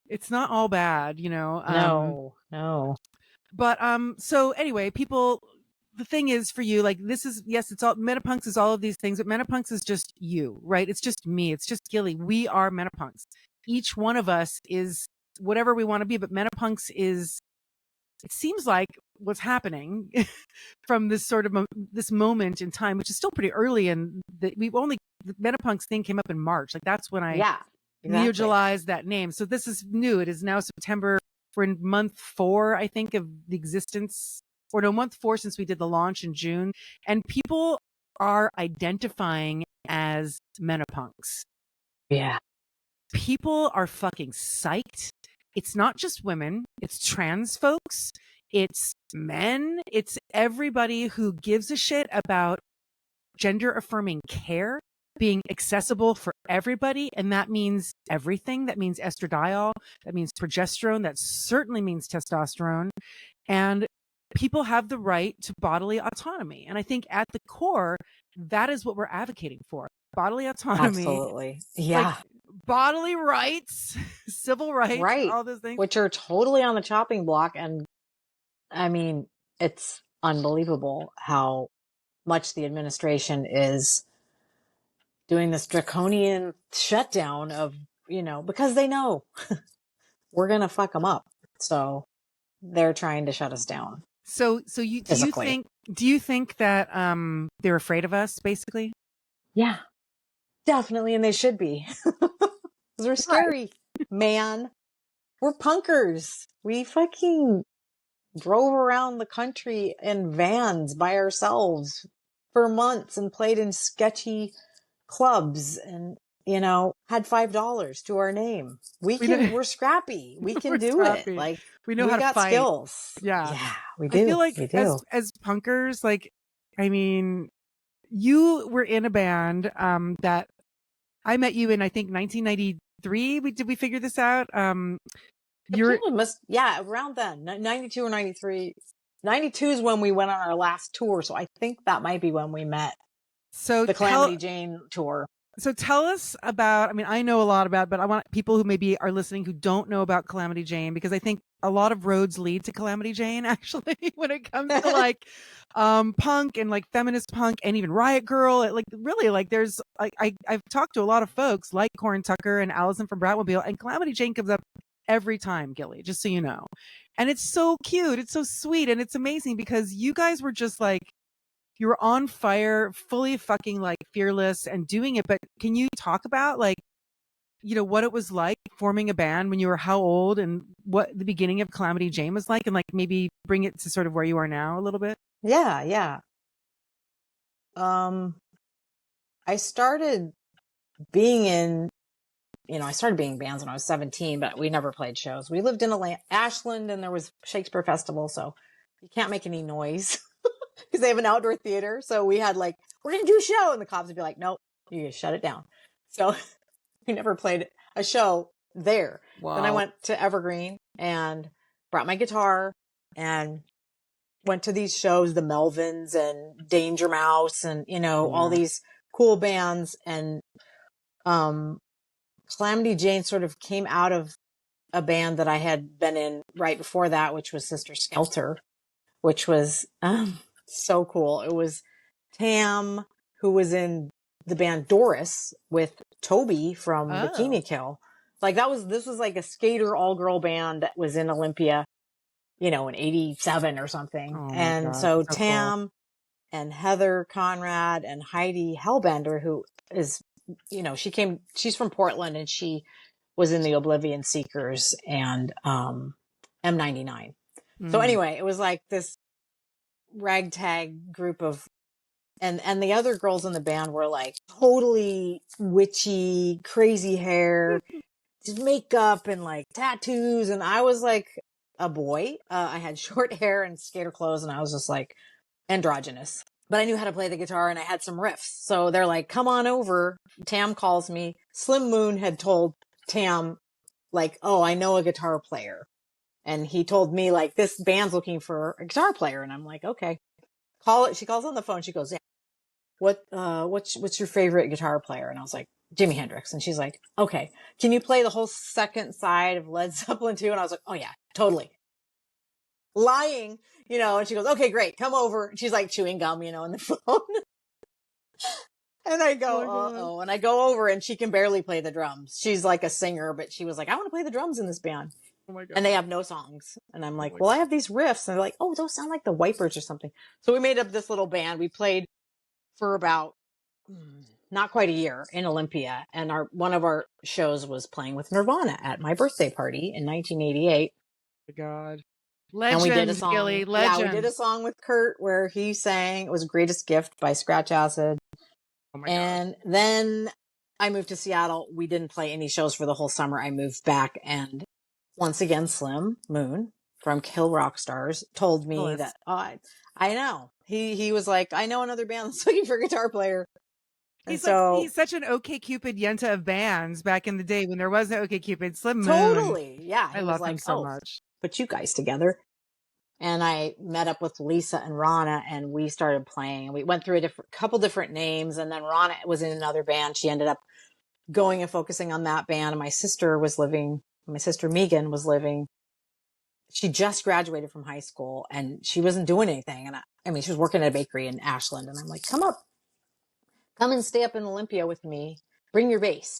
[SPEAKER 1] It's not all bad, you know.
[SPEAKER 2] No.
[SPEAKER 1] But so anyway, people, the thing is for you, like this is, yes, it's all Menopunks is all of these things, but Menopunks is just you, right? It's just me. It's just Gilly. We are Menopunks. Each one of us is whatever we want to be, but Menopunks is, it seems like what's happening from this sort of this moment in time, which is still pretty early. And the Menopunks thing came up in March. Like that's when I neologized that name. So this is new. It is now September. We're in month 4, I think, of the existence, or no, month 4 since we did the launch in June. And people are identifying as Menopunks.
[SPEAKER 2] Yeah.
[SPEAKER 1] People are fucking psyched. It's not just women, it's trans folks, it's men, it's everybody who gives a shit about gender affirming care being accessible for everybody. And that means everything. That means estradiol, that means progesterone, that certainly means testosterone. And people have the right to bodily autonomy. And I think at the core, that is what we're advocating for. Bodily autonomy.
[SPEAKER 2] Absolutely. Yeah.
[SPEAKER 1] Like, bodily rights, civil rights, all those things.
[SPEAKER 2] Which are totally on the chopping block. And I mean, it's unbelievable how much the administration is doing this draconian shutdown of, because they know we're going to fuck them up. So they're trying to shut us down.
[SPEAKER 1] So do you think that they're afraid of us, basically?
[SPEAKER 2] Yeah, definitely. And they should be. Because we're scary, man. We're punkers. We fucking drove around the country in vans by ourselves for months and played in sketchy clubs and, had $5 to our name. We're scrappy. We can do it. Like,
[SPEAKER 1] we know how to fight.
[SPEAKER 2] Skills.
[SPEAKER 1] Yeah.
[SPEAKER 2] Yeah, we do.
[SPEAKER 1] I feel like as punkers, like, I mean, you were in a band, that I met you in, I think 1993. Did we figure this out? Around
[SPEAKER 2] then, 92 or 93. 92 is when we went on our last tour. So I think that might be when we met. So the Calamity Jane tour.
[SPEAKER 1] So tell us about, I mean, I know a lot about, but I want people who maybe are listening who don't know about Calamity Jane, because I think a lot of roads lead to Calamity Jane, actually, when it comes to like punk and like feminist punk and even Riot Girl. There's I've talked to a lot of folks like Corin Tucker and Allison from Bratmobile, and Calamity Jane comes up every time, Gilly, just so you know. And it's so cute. It's so sweet. And it's amazing because you guys were just like, you were on fire, fully fucking like fearless and doing it. But can you talk about like, what it was like forming a band when you were how old, and what the beginning of Calamity Jane was like, and like maybe bring it to sort of where you are now a little bit?
[SPEAKER 2] Yeah. I started being in bands when I was 17, but we never played shows. We lived in Ashland, and there was Shakespeare Festival, so you can't make any noise because they have an outdoor theater. So we had like, we're going to do a show. And the cops would be like, nope, you just shut it down. So we never played a show there. Wow. Then I went to Evergreen and brought my guitar and went to these shows, the Melvins and Danger Mouse and, all these cool bands. And, Calamity Jane sort of came out of a band that I had been in right before that, which was Sister Skelter, which was so cool. It was Tam, who was in the band Doris with Toby from Bikini Kill. Like this was like a skater all-girl band that was in Olympia, in 87 or something. Oh, and God, so Tam cool. And Heather Conrad and Heidi Hellbender, who is, she's from Portland, and she was in the Oblivion Seekers and M99. So anyway, it was like this ragtag group of, and the other girls in the band were like totally witchy, crazy hair, just makeup and like tattoos. And I was like a boy. I had short hair and skater clothes, and I was just like androgynous. But I knew how to play the guitar, and I had some riffs. So they're like, come on over. Tam calls me. Slim Moon had told Tam, like, oh, I know a guitar player. And he told me, like, this band's looking for a guitar player. And I'm like, okay, call it. She calls on the phone. She goes, yeah, what's your favorite guitar player? And I was like, Jimi Hendrix. And she's like, okay, can you play the whole second side of Led Zeppelin 2? And I was like, oh yeah, totally. Lying, and she goes, okay, great, come over. And she's like chewing gum, on the phone. And I go, and I go over, and she can barely play the drums. She's like a singer, but she was like, I want to play the drums in this band. Oh my God. And they have no songs. And I'm like, I have these riffs. And they're like, oh, those sound like the Wipers or something. So we made up this little band. We played for about not quite a year in Olympia. And one of our shows was playing with Nirvana at my birthday party in 1988.
[SPEAKER 1] Oh my God. Legend,
[SPEAKER 2] and we did a song.
[SPEAKER 1] Gilly, legend.
[SPEAKER 2] Yeah, we did a song with Kurt where he sang, it was Greatest Gift by Scratch Acid. Oh my God. And then I moved to Seattle. We didn't play any shows for the whole summer. I moved back, and once again, Slim Moon from Kill Rock Stars told me that, I know. He was like, I know another band that's looking for a guitar player.
[SPEAKER 1] He's such an OkCupid Yenta of bands back in the day when there was no OkCupid. Slim Moon.
[SPEAKER 2] Totally. Yeah.
[SPEAKER 1] I love him so much.
[SPEAKER 2] Put you guys together. And I met up with Lisa and Rana, and we started playing, and we went through couple different names. And then Rana was in another band. She ended up going and focusing on that band. And my sister Megan was living. She just graduated from high school, and she wasn't doing anything. And she was working at a bakery in Ashland. And I'm like, come and stay up in Olympia with me. Bring your bass,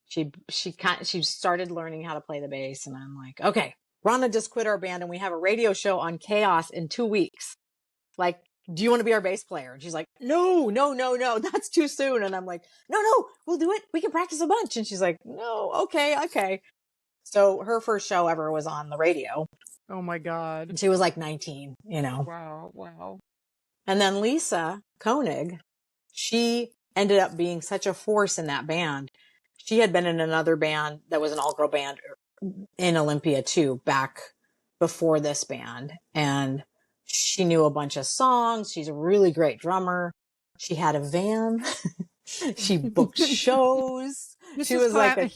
[SPEAKER 2] She started learning how to play the bass, and I'm like, okay, Rhonda just quit our band and we have a radio show on Chaos in 2 weeks. Like, do you want to be our bass player? And she's like, no, that's too soon. And I'm like, no, we'll do it. We can practice a bunch. And she's like, no, okay. So her first show ever was on the radio.
[SPEAKER 1] Oh my God.
[SPEAKER 2] And she was like 19, you know.
[SPEAKER 1] Wow.
[SPEAKER 2] And then Lisa Koenig, she ended up being such a force in that band. She had been in another band that was an all-girl band in Olympia too, back before this band. And she knew a bunch of songs. She's a really great drummer. She had a van. She booked shows. She was like a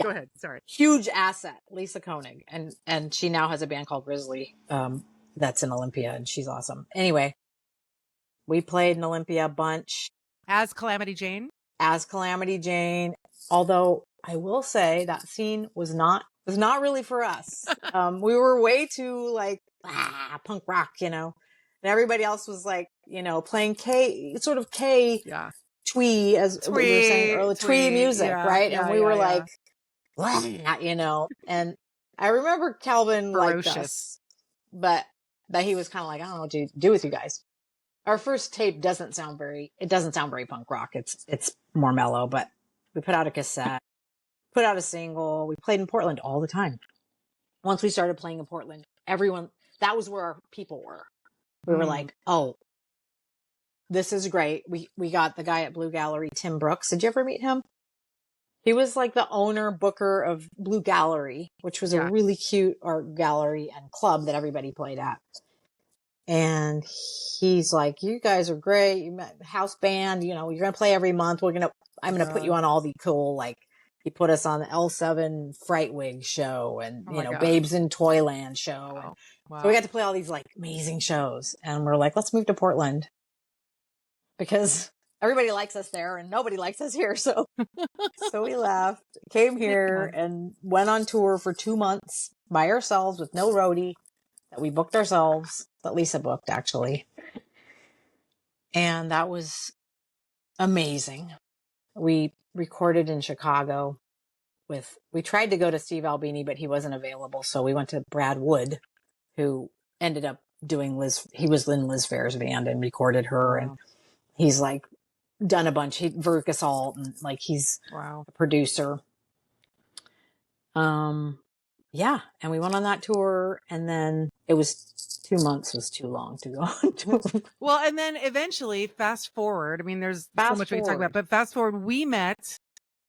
[SPEAKER 1] Go ahead. Sorry.
[SPEAKER 2] huge asset, Lisa Koenig. And she now has a band called Grizzly, that's in Olympia, and she's awesome. Anyway, we played in Olympia a bunch.
[SPEAKER 1] As Calamity Jane?
[SPEAKER 2] As Calamity Jane. Although I will say that scene was not really for us. We were way too like, punk rock, you know, and everybody else was like, you know, playing sort of twee, as we were saying earlier, twee music, right? And we were like, you know, and I remember Calvin liked us, but he was kind of like, I don't know what to do with you guys. Our first tape doesn't sound very punk rock. It's more mellow, but we put out a cassette, put out a single. We played in Portland all the time. Once we started playing in Portland, that was where our people were. We were like, oh, this is great. We got the guy at Blue Gallery, Tim Brooks. Did you ever meet him? He was like the owner, booker of Blue Gallery, which was a really cute art gallery and club that everybody played at. And he's like, you guys are great. House band, you know, you're going to play every month. I'm going to put you on all the cool, like, he put us on the L7 Fright Wig show and, Babes in Toyland show. So we got to play all these like amazing shows. And we're like, let's move to Portland because everybody likes us there and nobody likes us here. So we left, came here and went on tour for 2 months by ourselves with no roadie that we booked ourselves, that Lisa booked actually. And that was amazing. We recorded in Chicago we tried to go to Steve Albini, but he wasn't available. So we went to Brad Wood, who ended up doing he was in Liz Fair's band and recorded her. And he's like done a bunch, Veruca Salt, and like he's a producer. Yeah. And we went on that tour, and then it was 2 months was too long to go on tour.
[SPEAKER 1] Well, and then eventually fast forward. I mean, there's so much we can talk about, but fast forward, we met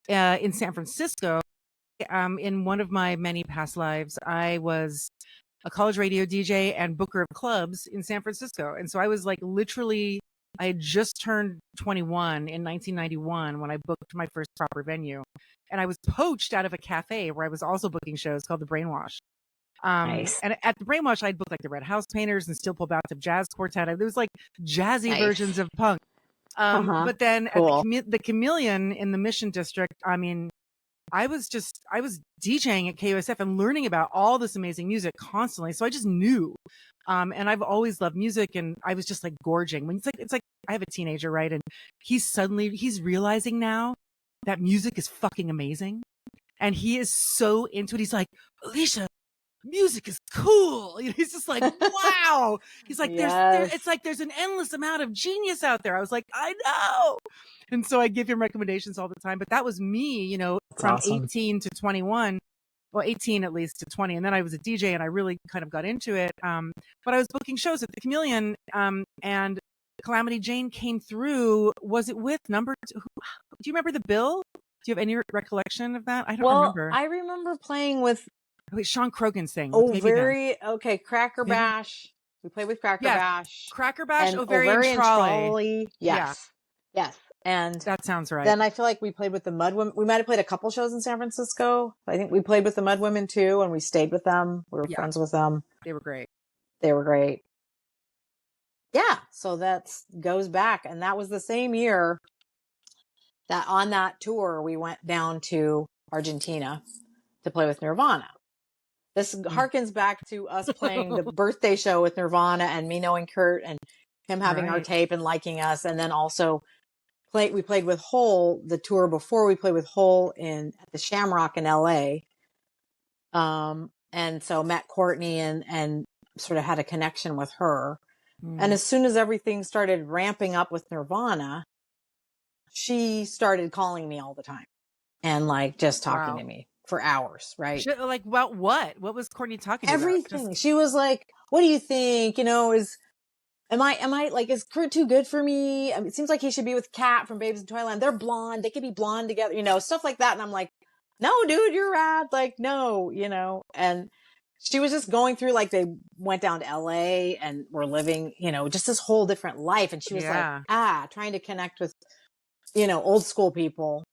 [SPEAKER 1] in San Francisco. In one of my many past lives, I was a college radio DJ and booker of clubs in San Francisco. And so I was like, literally, I had just turned 21 in 1991 when I booked my first proper venue. And I was poached out of a cafe where I was also booking shows called The Brainwash.
[SPEAKER 2] Nice.
[SPEAKER 1] And at The Brainwash, I'd booked like the Red House Painters and Steel Pull Bathtub Jazz Quartet. There was like jazzy versions of punk. But then at the Chameleon in the Mission District, I mean, I was DJing at KUSF and learning about all this amazing music constantly. So I just knew. And I've always loved music, and I was just like gorging. When it's like I have a teenager, right? And he's realizing now that music is fucking amazing. And he is so into it. He's like, Alicia, music is cool. He's just like, wow. He's like, it's like there's an endless amount of genius out there. I was like, I know. And so I give him recommendations all the time. But that was me, from 18 to 21. Well, 18 at least to 20. And then I was a DJ and I really kind of got into it. But I was booking shows at the Chameleon, and Calamity Jane came through. Was it with number two? Do you remember the bill? Do you have any recollection of that? I don't remember.
[SPEAKER 2] I remember playing with
[SPEAKER 1] Sean Croghan's thing.
[SPEAKER 2] Okay. Cracker Bash. We played with Cracker Bash.
[SPEAKER 1] Cracker Bash, Ovarian Trolley.
[SPEAKER 2] Yes. And
[SPEAKER 1] that sounds right.
[SPEAKER 2] Then I feel like we played with the Mud Women. We might have played a couple shows in San Francisco. I think we played with the Mud Women too, and we stayed with them. We were friends with them.
[SPEAKER 1] They were great.
[SPEAKER 2] Yeah. So that goes back. And that was the same year that on that tour, we went down to Argentina to play with Nirvana. This harkens back to us playing the birthday show with Nirvana and me knowing Kurt and him having our tape and liking us. And then also we played with Hole the tour before. We played with Hole at the Shamrock in LA. And so met Courtney and sort of had a connection with her. And as soon as everything started ramping up with Nirvana, she started calling me all the time and like just talking to me for hours, right?
[SPEAKER 1] Like about what? What was Courtney talking about?
[SPEAKER 2] Everything. She was like, what do you think? You know, am I like, is Kurt too good for me? I mean, it seems like he should be with Kat from Babes in Toyland. They're blonde. They could be blonde together, you know, stuff like that. And I'm like, no, dude, you're rad. Like, no, you know, and she was just going through, like, they went down to LA and were living, you know, just this whole different life. And she was like, trying to connect with, you know, old school people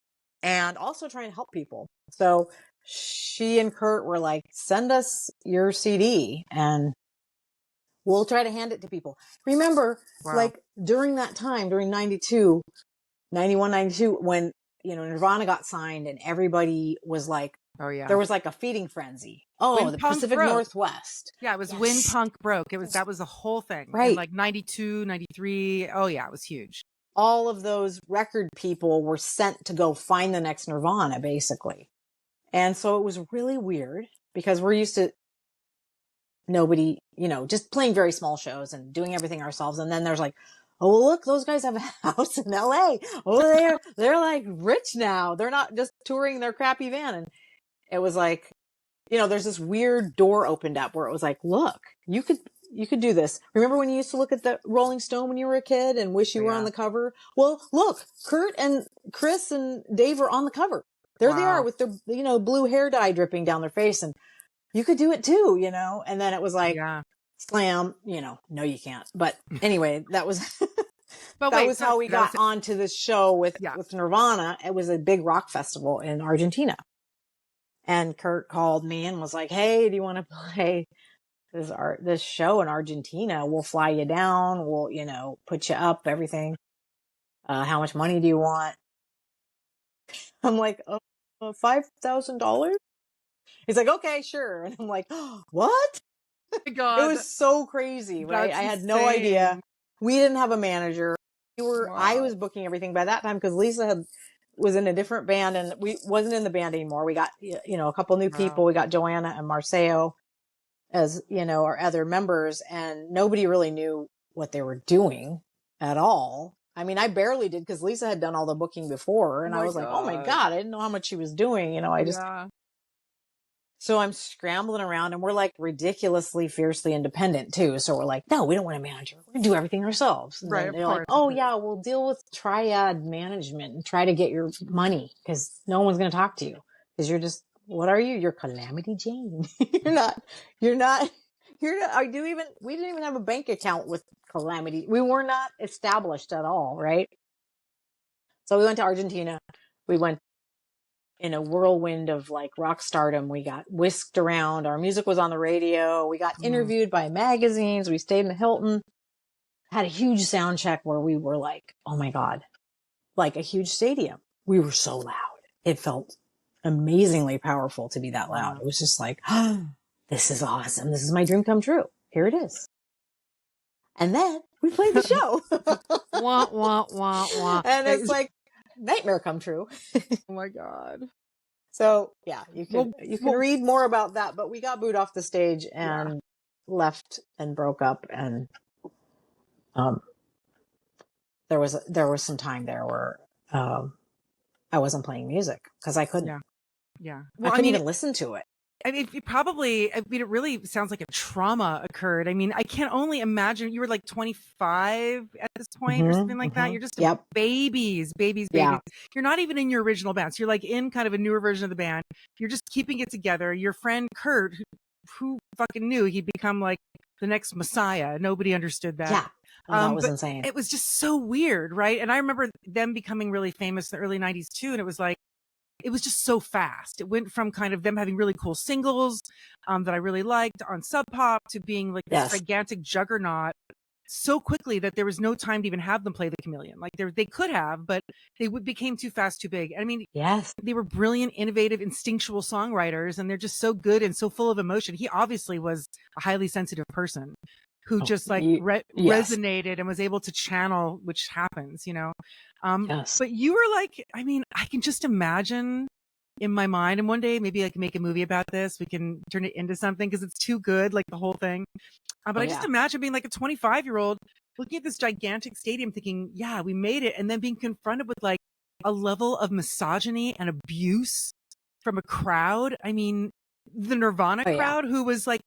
[SPEAKER 2] and also trying to help people. So she and Kurt were like, send us your CD and we'll try to hand it to people. Remember, like during that time, during 91, 92, when, you know, Nirvana got signed and everybody was like, there was like a feeding frenzy. Oh, when the Pacific Northwest.
[SPEAKER 1] Yeah, it was when punk broke. That was the whole thing.
[SPEAKER 2] Right.
[SPEAKER 1] In like 92, 93. Oh yeah, it was huge.
[SPEAKER 2] All of those record people were sent to go find the next Nirvana, basically. And so it was really weird because we're used to nobody, you know, just playing very small shows and doing everything ourselves. And then there's like, oh, well, look, those guys have a house in LA. Oh, they're like rich now. They're not just touring their crappy van. And it was like, you know, there's this weird door opened up where it was like, look, you could do this. Remember when you used to look at the Rolling Stone when you were a kid and wish you were on the cover? Well, look, Kurt and Chris and Dave are on the cover. There they are with their, you know, blue hair dye dripping down their face. And you could do it too, you know? And then it was like, slam, you know, no, you can't. But anyway, that was, how we got onto this show with Nirvana. It was a big rock festival in Argentina. And Kurt called me and was like, hey, do you want to play this show in Argentina? We'll fly you down. We'll, you know, put you up, everything. How much money do you want? I'm like, $5,000? He's like, okay, sure. And I'm like, oh, what?
[SPEAKER 1] Oh my God.
[SPEAKER 2] It was so crazy, right? I had no idea. We didn't have a manager. I was booking everything by that time because Lisa was in a different band and we wasn't in the band anymore. We got, you know, a couple new people. We got Joanna and Marceo as, you know, our other members, and nobody really knew what they were doing at all. I mean, I barely did because Lisa had done all the booking before and I was like, oh my God, I didn't know how much she was doing. You know, so I'm scrambling around and we're like ridiculously fiercely independent too. So we're like, no, we don't want a manager. We're gonna do everything ourselves. And then they're like, oh yeah, we'll deal with triad management and try to get your money because no one's going to talk to you because you're just, what are you? You're Calamity Jane. we didn't even have a bank account with Calamity. We were not established at all. Right. So we went to Argentina. We went in a whirlwind of like rock stardom. We got whisked around. Our music was on the radio. We got interviewed by magazines. We stayed in the Hilton, had a huge sound check where we were like, oh my God, like a huge stadium. We were so loud. It felt amazingly powerful to be that loud. It was just like, oh, this is awesome. This is my dream come true. Here it is. And then we played the show.
[SPEAKER 1] Wah, wah, wah, wah.
[SPEAKER 2] And it's like nightmare come true.
[SPEAKER 1] Oh my God.
[SPEAKER 2] So yeah, you can read more about that, but we got booed off the stage and left and broke up. And, there was some time there where, I wasn't playing music because I couldn't.
[SPEAKER 1] Yeah.
[SPEAKER 2] Well, I couldn't even listen to it.
[SPEAKER 1] I mean, it really sounds like a trauma occurred. I mean, I can only imagine you were like 25 at this point or something like that. You're just babies. Yeah. You're not even in your original band. So you're like in kind of a newer version of the band. You're just keeping it together. Your friend Kurt, who fucking knew he'd become like the next Messiah. Nobody understood that.
[SPEAKER 2] Yeah. That was insane.
[SPEAKER 1] It was just so weird, right? And I remember them becoming really famous in the early 90s too. And it was like, it was just so fast. It went from kind of them having really cool singles that I really liked on Sub Pop to being like this gigantic juggernaut so quickly that there was no time to even have them play the Chameleon. Like they could have, but they became too fast, too big. I mean, they were brilliant, innovative, instinctual songwriters, and they're just so good and so full of emotion. He obviously was a highly sensitive person who just like
[SPEAKER 2] yes.
[SPEAKER 1] resonated and was able to channel, which happens, you know.
[SPEAKER 2] Yes.
[SPEAKER 1] But you were like, I mean, I can just imagine in my mind, and one day maybe I can make a movie about this. We can turn it into something because it's too good, like the whole thing. But I just imagine being like a 25-year-old looking at this gigantic stadium thinking, yeah, we made it. And then being confronted with like a level of misogyny and abuse from a crowd. I mean, the Nirvana crowd, who was like,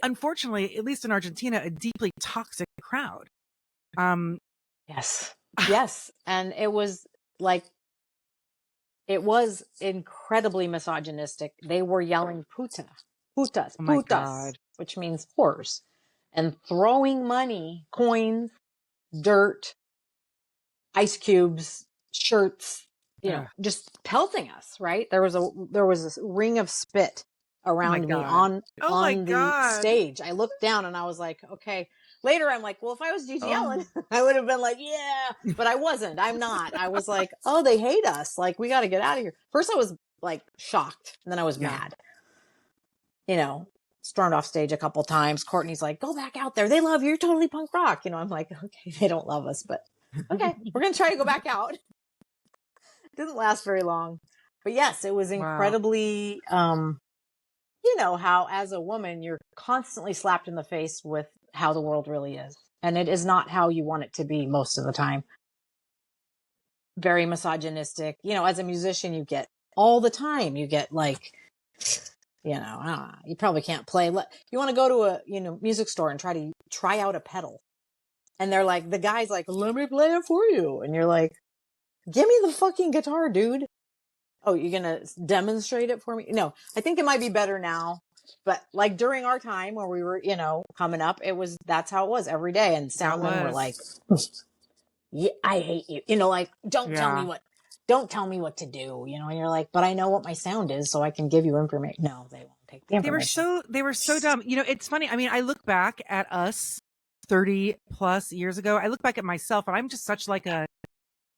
[SPEAKER 1] unfortunately, at least in Argentina, a deeply toxic crowd.
[SPEAKER 2] Yes. Yes. And it was like, it was incredibly misogynistic. They were yelling puta, putas,
[SPEAKER 1] Oh my
[SPEAKER 2] putas,
[SPEAKER 1] God.
[SPEAKER 2] which means whores, and throwing money, coins, dirt, ice cubes, shirts, you know, just pelting us, right? There was a ring of spit around me on the stage. I looked down and I was like, okay. Later I'm like, well, if I was Gigi Allen, I would have been like, yeah, but I wasn't. I'm not. I was like, oh, they hate us. Like, we got to get out of here. First I was like shocked, and then I was mad. You know, stormed off stage a couple times. Courtney's like, go back out there. They love you. You're totally punk rock. You know, I'm like, okay, they don't love us, but okay, we're going to try to go back out. It didn't last very long, but yes, it was incredibly, you know, how as a woman, you're constantly slapped in the face with how the world really is. And it is not how you want it to be most of the time. Very misogynistic. You know, as a musician, you get all the time, you get like, you know, you probably can't play. You want to go to a, you know, music store and try out a pedal. And they're like, the guy's like, let me play it for you. And you're like, give me the fucking guitar, dude. Oh, you're going to demonstrate it for me? No, I think it might be better now. But like during our time where we were, you know, coming up, that's how it was every day. And soundmen were like, yeah, I hate you. You know, like, don't tell me what to do. You know, and you're like, but I know what my sound is, so I can give you information. No, they won't take the information.
[SPEAKER 1] They were so dumb. You know, it's funny. I mean, I look back at us 30 plus years ago. I look back at myself and I'm just such like a,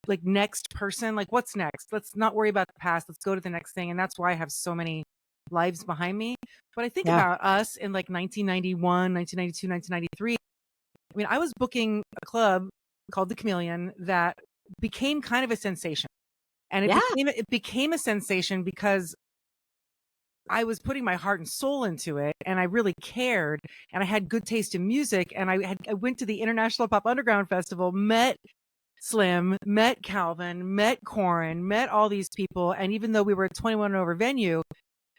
[SPEAKER 1] like next person, like what's next? Let's not worry about the past. Let's go to the next thing. And that's why I have so many lives behind me. But I think about us in like 1991, 1992, 1993. I mean, I was booking a club called the Chameleon that became kind of a sensation. And it became a sensation because I was putting my heart and soul into it, and I really cared, and I had good taste in music, and I went to the International Pop Underground Festival, met Slim, met Calvin, met Corin, met all these people, and even though we were a 21 and over venue,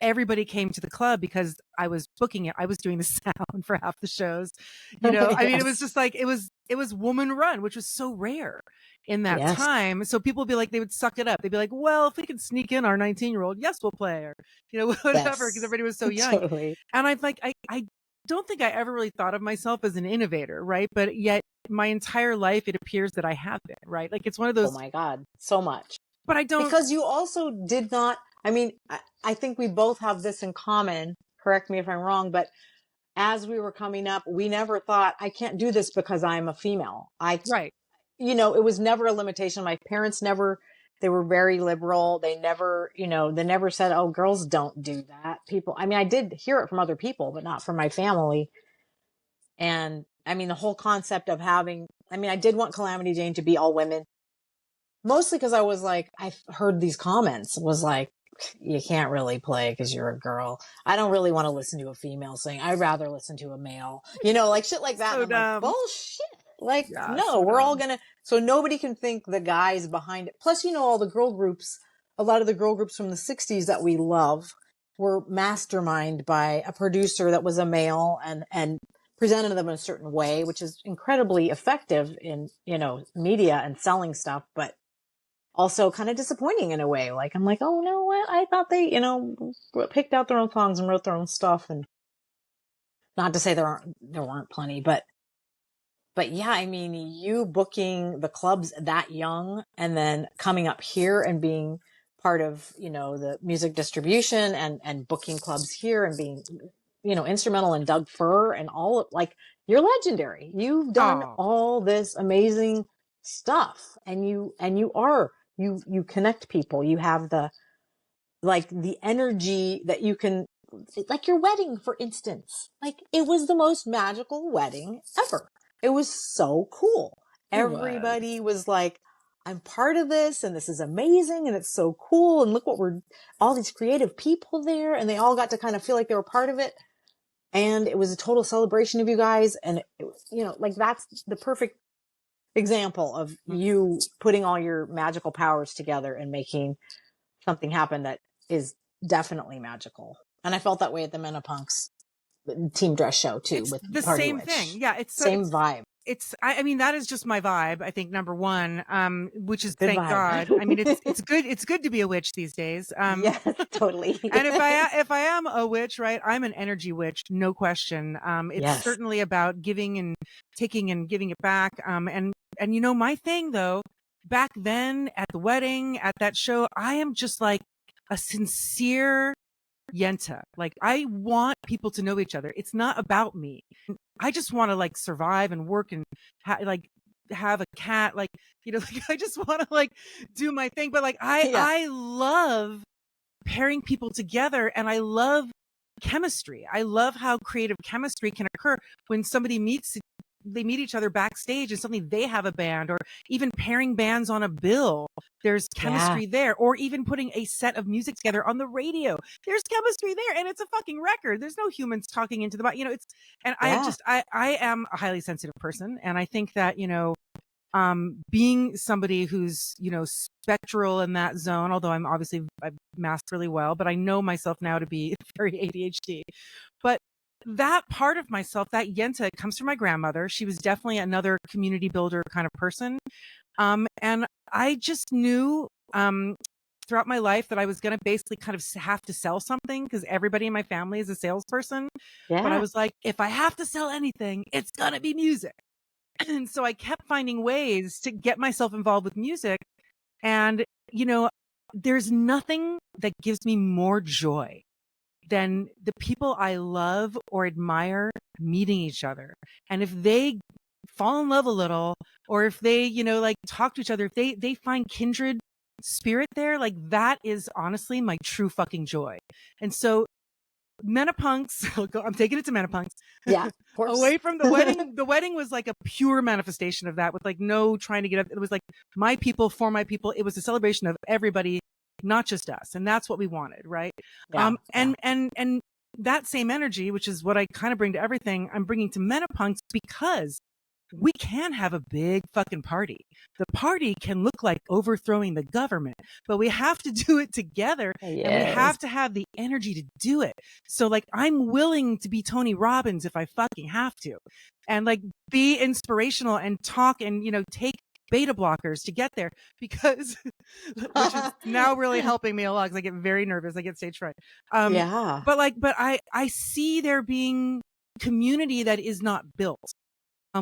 [SPEAKER 1] everybody came to the club because I was booking it. I was doing the sound for half the shows. You know, I mean, it was just like, it was woman run, which was so rare in that time. So people would be like, they would suck it up. They'd be like, well, if we can sneak in our 19-year-old, yes, we'll play her, you know, whatever. Because everybody was so young. Totally. And I'm like, I don't think I ever really thought of myself as an innovator, right? But yet my entire life, it appears that I have been, right? Like it's one of those.
[SPEAKER 2] Oh my God, so much.
[SPEAKER 1] But I don't.
[SPEAKER 2] Because you also did not, I mean, I think we both have this in common. Correct me if I'm wrong, but as we were coming up, we never thought, I can't do this because I'm a female.
[SPEAKER 1] Right.
[SPEAKER 2] You know, it was never a limitation. My parents they were very liberal. They never, you know, they never said, oh, girls don't do that. People, I mean, I did hear it from other people, but not from my family. And I mean, the whole concept of I did want Calamity Jane to be all women. Mostly because I was like, I heard these comments, was like, you can't really play because you're a girl. I don't really want to listen to a female sing. I'd rather listen to a male, you know, like shit like that.
[SPEAKER 1] So
[SPEAKER 2] and I'm like, bullshit. Like, no, we're all gonna, so nobody can think the guys behind it. Plus, you know, all the girl groups, a lot of the girl groups from the 60s that we love were masterminded by a producer that was a male and presented them in a certain way, which is incredibly effective in, you know, media and selling stuff. But also kind of disappointing in a way. Like, I'm like, oh no, I thought they, you know, picked out their own songs and wrote their own stuff. And not to say there weren't plenty, but yeah, I mean, you booking the clubs that young and then coming up here and being part of, you know, the music distribution and booking clubs here and being, you know, instrumental in Doug Fir and all, like, you're legendary. You've done all this amazing stuff, and you connect people. You have the energy that you can like your wedding, for instance. Like, it was the most magical wedding ever. It was so cool. Everybody was like, I'm part of this, and this is amazing, and it's so cool, and look what all these creative people there, and they all got to kind of feel like they were part of it. And it was a total celebration of you guys. And it, you know, like, that's the perfect example of you putting all your magical powers together and making something happen that is definitely magical. And I felt that way at the Menopunks team dress show too,
[SPEAKER 1] it's
[SPEAKER 2] with
[SPEAKER 1] the
[SPEAKER 2] Party
[SPEAKER 1] same
[SPEAKER 2] Witch.
[SPEAKER 1] thing. Yeah,
[SPEAKER 2] Same vibe.
[SPEAKER 1] I mean, that is just my vibe. I think number one, which is
[SPEAKER 2] Good
[SPEAKER 1] thank
[SPEAKER 2] vibe.
[SPEAKER 1] God. I mean, it's good. It's good to be a witch these days.
[SPEAKER 2] Yes, totally.
[SPEAKER 1] And if I am a witch, right, I'm an energy witch, no question. It's
[SPEAKER 2] Yes.
[SPEAKER 1] certainly about giving and taking and giving it back. And you know, my thing though, back then at the wedding, at that show, I am just like a sincere Yenta. Like, I want people to know each other. It's not about me. I just want to like survive and work and have a cat. Like, you know, like, I just want to like do my thing. But like, I love pairing people together, and I love chemistry. I love how creative chemistry can occur when they meet each other backstage and suddenly they have a band, or even pairing bands on a bill. There's chemistry there, or even putting a set of music together on the radio. There's chemistry there, and it's a fucking record. There's no humans talking into the, you know, I am a highly sensitive person. And I think that, you know, being somebody who's, you know, spectral in that zone, although I've masked really well, but I know myself now to be very ADHD. But that part of myself, that Yenta, comes from my grandmother. She was definitely another community builder kind of person. And I just knew, throughout my life that I was going to basically kind of have to sell something, because everybody in my family is a salesperson.
[SPEAKER 2] Yeah.
[SPEAKER 1] But I was like, if I have to sell anything, it's going to be music. And so I kept finding ways to get myself involved with music. And, you know, there's nothing that gives me more joy than the people I love or admire meeting each other. And if they fall in love a little, or if they, you know, like talk to each other, if they find kindred spirit there, like, that is honestly my true fucking joy. And so Menopunks, I'm taking it to Menopunks.
[SPEAKER 2] Yeah, of course.
[SPEAKER 1] Away from the wedding. The wedding was like a pure manifestation of that, with like no trying to get up. It was like my people for my people. It was a celebration of everybody, not just us. And that's what we wanted. Right.
[SPEAKER 2] Yeah,
[SPEAKER 1] and that same energy, which is what I kind of bring to everything, I'm bringing to Menopunks, because we can have a big fucking party. The party can look like overthrowing the government, but we have to do it together.
[SPEAKER 2] Yes.
[SPEAKER 1] And we have to have the energy to do it. So like, I'm willing to be Tony Robbins if I fucking have to, and like be inspirational and talk and, you know, take beta blockers to get there, because which is now really helping me a lot, because I get very nervous. I get stage fright. But I see there being community that is not built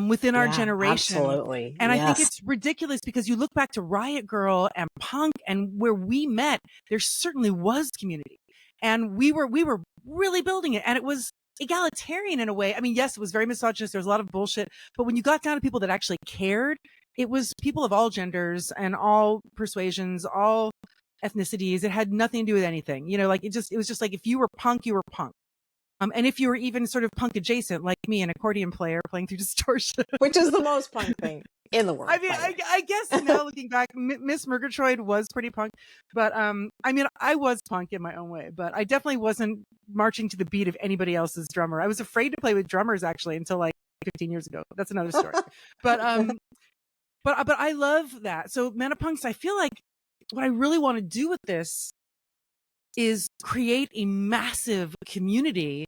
[SPEAKER 1] within our generation.
[SPEAKER 2] Absolutely.
[SPEAKER 1] And I think it's ridiculous, because you look back to Riot Girl and punk and where we met, there certainly was community, and we were really building it, and it was egalitarian in a way. I mean, yes, it was very misogynist. There was a lot of bullshit, but when you got down to people that actually cared, it was people of all genders and all persuasions, all ethnicities. It had nothing to do with anything, you know, like it was just like, if you were punk, you were punk. And if you were even sort of punk adjacent, like me, an accordion player playing through distortion,
[SPEAKER 2] which is the most punk thing in the world.
[SPEAKER 1] I mean, I guess now looking back, Miss Murgatroyd was pretty punk, but I mean, I was punk in my own way, but I definitely wasn't marching to the beat of anybody else's drummer. I was afraid to play with drummers actually until like 15 years ago. That's another story. But I love that. So Menopunks, I feel like what I really want to do with this is create a massive community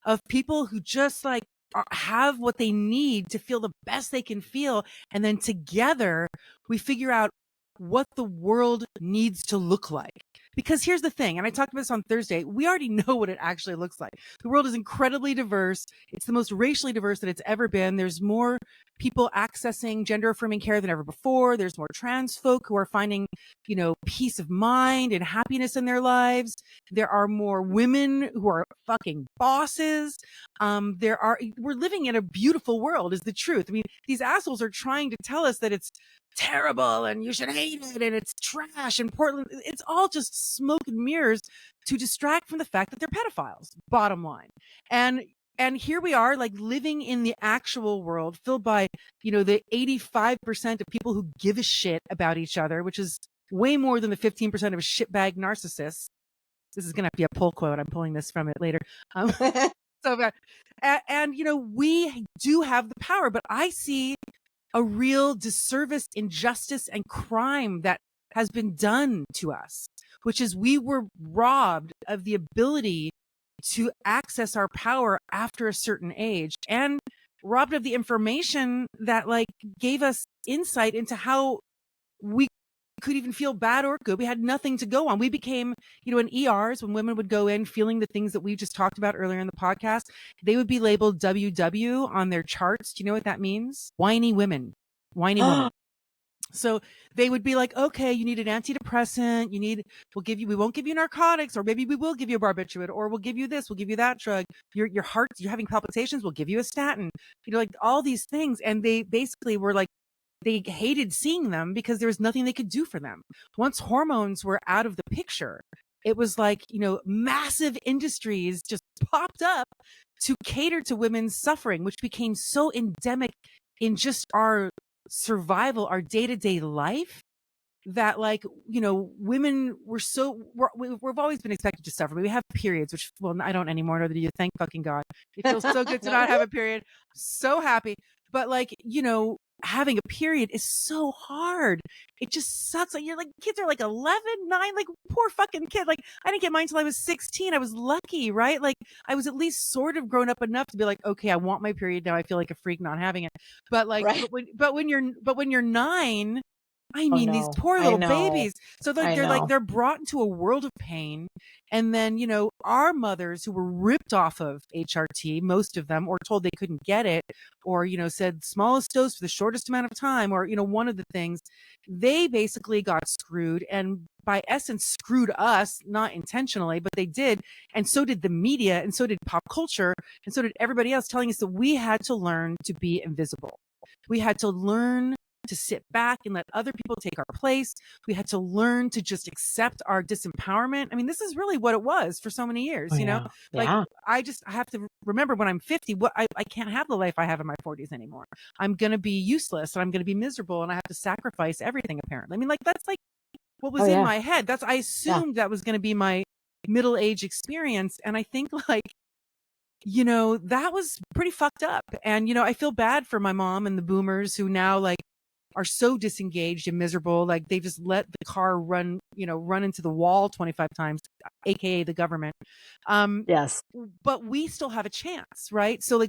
[SPEAKER 1] of people who just like have what they need to feel the best they can feel. And then together we figure out what the world needs to look like. Because here's the thing, and I talked about this on Thursday, we already know what it actually looks like. The world is incredibly diverse. It's the most racially diverse that it's ever been. There's more people accessing gender affirming care than ever before. There's more trans folk who are finding, peace of mind and happiness in their lives. There are more women who are fucking bosses. We're living in a beautiful world, is the truth. I mean, these assholes are trying to tell us that it's terrible and you should hate it and it's trash and Portland. It's all just smoke and mirrors to distract from the fact that they're pedophiles, bottom line. And here we are, like, living in the actual world filled by, the 85% of people who give a shit about each other, which is way more than the 15% of shitbag narcissists. This is going to be a pull quote. I'm pulling this from it later. We do have the power, but I see a real disservice, injustice, and crime that has been done to us, which is we were robbed of the ability to access our power after a certain age, and robbed of the information that gave us insight into how we could even feel bad or good. We had nothing to go on. We became, in ERs, when women would go in feeling the things that we just talked about earlier in the podcast, they would be labeled WW on their charts. Do you know what that means? Whiny women. Whiny woman. So they would be like, okay, you need an antidepressant. We won't give you narcotics, or maybe we will give you a barbiturate, or we'll give you this, we'll give you that drug. Your heart, you're having palpitations, we'll give you a statin, all these things. And they basically were like, they hated seeing them because there was nothing they could do for them. Once hormones were out of the picture, it was like, massive industries just popped up to cater to women's suffering, which became so endemic in just our survival, our day-to-day life, that women were we've always been expected to suffer. We have periods, which, well, I don't anymore, nor do you. Thank fucking God. It feels so good to not have a period. So happy. But having a period is so hard. It just sucks. Kids are 11, 9, poor fucking kid. I didn't get mine until I was 16. I was lucky, right? I was at least sort of grown up enough to be like, okay, I want my period now. I feel like a freak not having it. But right. but when you're 9, I mean, these poor little babies. So they're brought into a world of pain. And then, our mothers who were ripped off of HRT, most of them, or told they couldn't get it, or, said smallest dose for the shortest amount of time, or, one of the things, they basically got screwed, and by essence screwed us, not intentionally, but they did. And so did the media, and so did pop culture, and so did everybody else, telling us that we had to learn to be invisible. We had to learn to sit back and let other people take our place. We had to learn to just accept our disempowerment. I mean, this is really what it was for so many years,
[SPEAKER 2] Yeah.
[SPEAKER 1] I have to remember, when I'm 50, I can't have the life I have in my 40s anymore. I'm going to be useless, and I'm going to be miserable, and I have to sacrifice everything, apparently. I mean, that's what was in my head. I assumed that was going to be my middle age experience. And I think that was pretty fucked up. And, I feel bad for my mom and the boomers who now are so disengaged and miserable. They just let the car run into the wall 25 times, AKA the government.
[SPEAKER 2] Yes.
[SPEAKER 1] But we still have a chance, right? So we're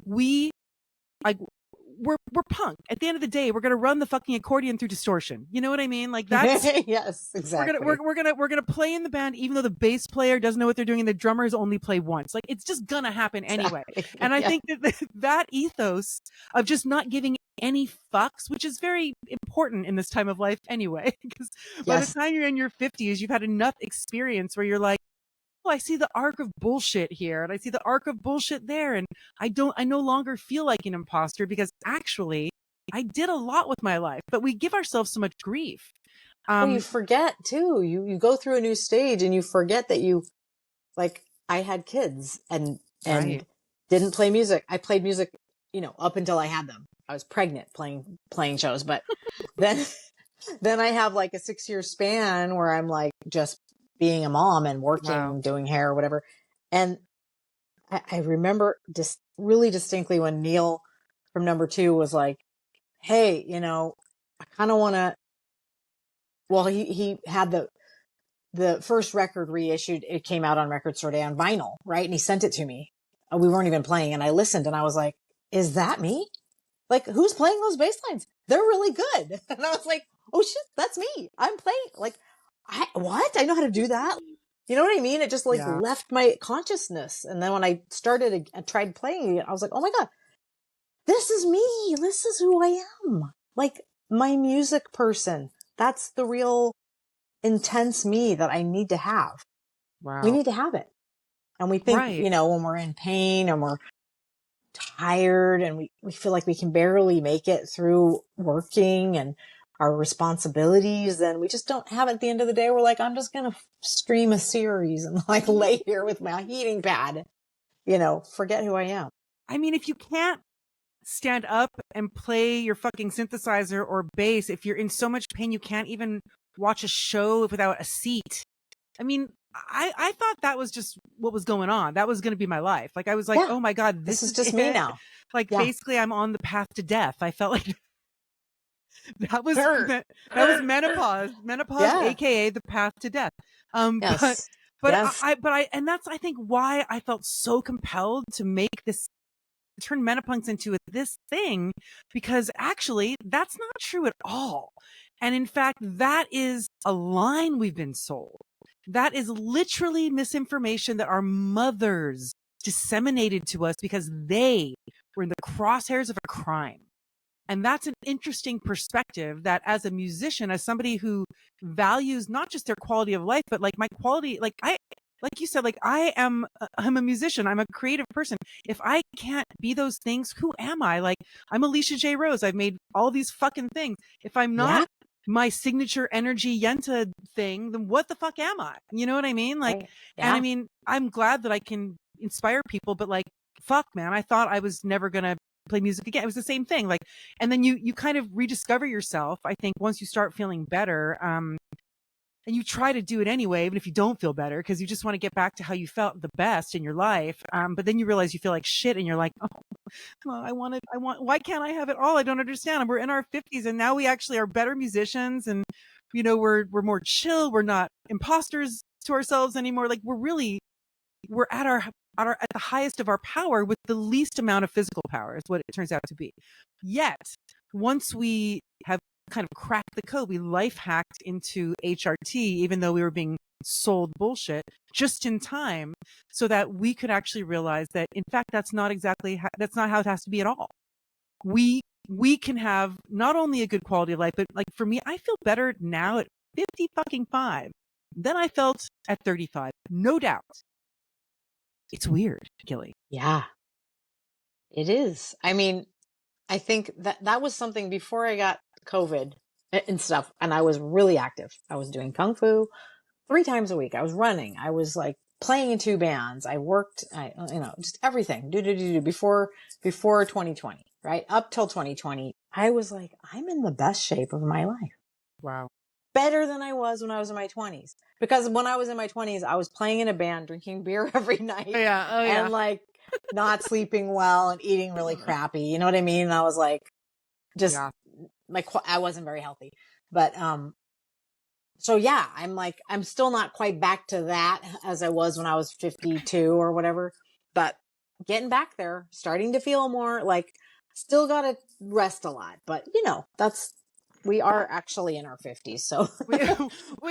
[SPEAKER 1] punk. At the end of the day, we're going to run the fucking accordion through distortion. You know what I mean? That's
[SPEAKER 2] yes, exactly.
[SPEAKER 1] We're gonna play in the band, even though the bass player doesn't know what they're doing and the drummers only play once. It's just gonna happen anyway. Exactly. And I think that ethos of just not giving any fucks, which is very important in this time of life anyway, because by the time you're in your 50s, you've had enough experience where you're like, oh, I see the arc of bullshit here, and I see the arc of bullshit there, and I no longer feel like an imposter, because actually I did a lot with my life. But we give ourselves so much grief.
[SPEAKER 2] Well, you forget too. You go through a new stage and you forget that I had kids and didn't play music. I played music, up until I had them. I was pregnant playing shows, but then I have a 6-year span where I'm just being a mom and working, doing hair or whatever. And I remember just really distinctly when Neil from number 2 was like, hey, I kind of want to, well, he had the first record reissued. It came out on Record Store Day on vinyl, right? And he sent it to me. We weren't even playing, and I listened, and I was like, is that me? Who's playing those bass lines? They're really good. And I was like, oh shit, that's me. I'm playing what? I know how to do that. You know what I mean? It just left my consciousness. And then when I tried playing it, I was like, oh my God, this is me. This is who I am. Like my music person. That's the real intense me that I need to have.
[SPEAKER 1] Wow.
[SPEAKER 2] We need to have it. And we think,
[SPEAKER 1] Right.
[SPEAKER 2] you know, when we're in pain and we're tired and we feel like we can barely make it through working and our responsibilities, then we just don't have it at the end of the day. We're like, I'm just going to stream a series and like lay here with my heating pad, you know, forget who I am.
[SPEAKER 1] I mean, if you can't stand up and play your fucking synthesizer or bass, if you're in so much pain you can't even watch a show without a seat. I mean, I thought that was just what was going on. That was going to be my life. Like, I was like, oh my God, this
[SPEAKER 2] is just me now.
[SPEAKER 1] Like, basically, I'm on the path to death. I felt like that was menopause, AKA the path to death.
[SPEAKER 2] Yes.
[SPEAKER 1] But and that's, I think, why I felt so compelled to make this, turn Menopunks into this thing, because actually that's not true at all. And in fact, that is a line we've been sold. That is literally misinformation that our mothers disseminated to us because they were in the crosshairs of a crime. And that's an interesting perspective, that as a musician, as somebody who values not just their quality of life, but like my quality, like you said, like I'm a musician. I'm a creative person. If I can't be those things, who am I? Like, I'm Alicia J. Rose. I've made all these fucking things. If I'm not my signature energy Yenta thing, then what the fuck am I? You know what I mean? Like, and I mean, I'm glad that I can inspire people, but like, fuck, man, I thought I was never going to play music again. It was the same thing. Like, and then you kind of rediscover yourself, I think, once you start feeling better. And you try to do it anyway, even if you don't feel better, because you just want to get back to how you felt the best in your life. But then you realize you feel like shit, and you're like, oh, why can't I have it all? I don't understand. We're in our 50s, and now we actually are better musicians, and you know, we're more chill. We're not imposters to ourselves anymore. Like, we're at the highest of our power with the least amount of physical power, is what it turns out to be. Yet, once we have kind of cracked the code, we life hacked into HRT, even though we were being sold bullshit, just in time, so that we could actually realize that, in fact, that's not how it has to be at all. We can have not only a good quality of life, but like for me, I feel better now at 55 than I felt at 35, no doubt. It's weird, Gilly.
[SPEAKER 2] Yeah, it is. I mean, I think that was something before I got COVID and stuff. And I was really active. I was doing Kung Fu 3 times a week. I was running. I was like playing in 2 bands. I worked, you know, just everything before 2020, right? Up till 2020, I was like, I'm in the best shape of my life.
[SPEAKER 1] Wow.
[SPEAKER 2] Better than I was when I was in my 20s. Because when I was in my 20s, I was playing in a band, drinking beer every night. And like not sleeping well and eating really crappy. You know what I mean? And I was like, just I wasn't very healthy. But, so yeah, I'm still not quite back to that as I was when I was 52 or whatever, but getting back there, starting to feel more like, still got to rest a lot, but you know, we are actually in our 50s. So
[SPEAKER 1] we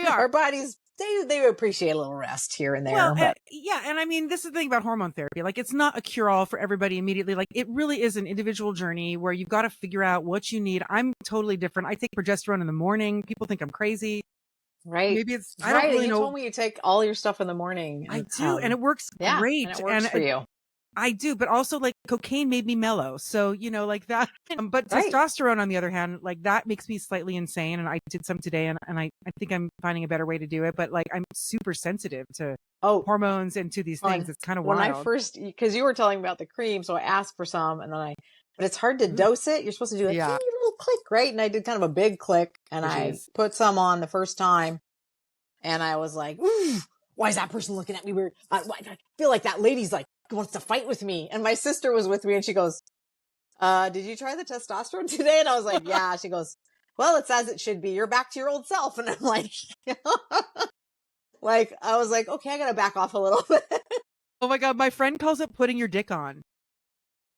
[SPEAKER 1] are.
[SPEAKER 2] Our bodies, they appreciate a little rest here and there.
[SPEAKER 1] Well, and I mean, this is the thing about hormone therapy. Like, it's not a cure-all for everybody immediately. Like, it really is an individual journey where you've got to figure out what you need. I'm totally different. I take progesterone in the morning. People think I'm crazy.
[SPEAKER 2] Right.
[SPEAKER 1] Maybe it's, I don't really know.
[SPEAKER 2] You told me you take all your stuff in the morning.
[SPEAKER 1] I do. And it works great.
[SPEAKER 2] And it works for you.
[SPEAKER 1] I do, but also like cocaine made me mellow. So, you know, like that. But testosterone, on the other hand, like that makes me slightly insane. And I did some today, and I think I'm finding a better way to do it. But like, I'm super sensitive to hormones and to these things. It's kind of wild.
[SPEAKER 2] When I first, because you were telling me about the cream, so I asked for some, and then but it's hard to dose it. You're supposed to do a little click, right? And I did kind of a big click, and I put some on the first time, and I was like, ooh, why is that person looking at me weird? I feel like that lady's like, wants to fight with me. And my sister was with me, and she goes, did you try the testosterone today? And I was like, yeah. She goes, well, it's as it should be. You're back to your old self. And I'm like, like, I was like, okay, I got to back off a little bit.
[SPEAKER 1] Oh my God. My friend calls it putting your dick on.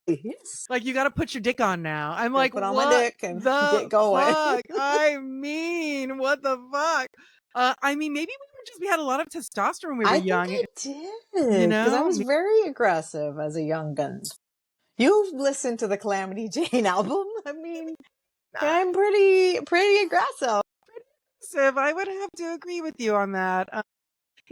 [SPEAKER 2] Yes.
[SPEAKER 1] Like, you got to put your dick on now. I'm like,
[SPEAKER 2] put on my dick and get going.
[SPEAKER 1] Fuck? I mean, what the fuck? I mean, maybe we had a lot of testosterone when we were young.
[SPEAKER 2] I did. You know? Because I was very aggressive as a young gun. You've listened to the Calamity Jane album. I mean, I'm pretty aggressive.
[SPEAKER 1] I would have to agree with you on that.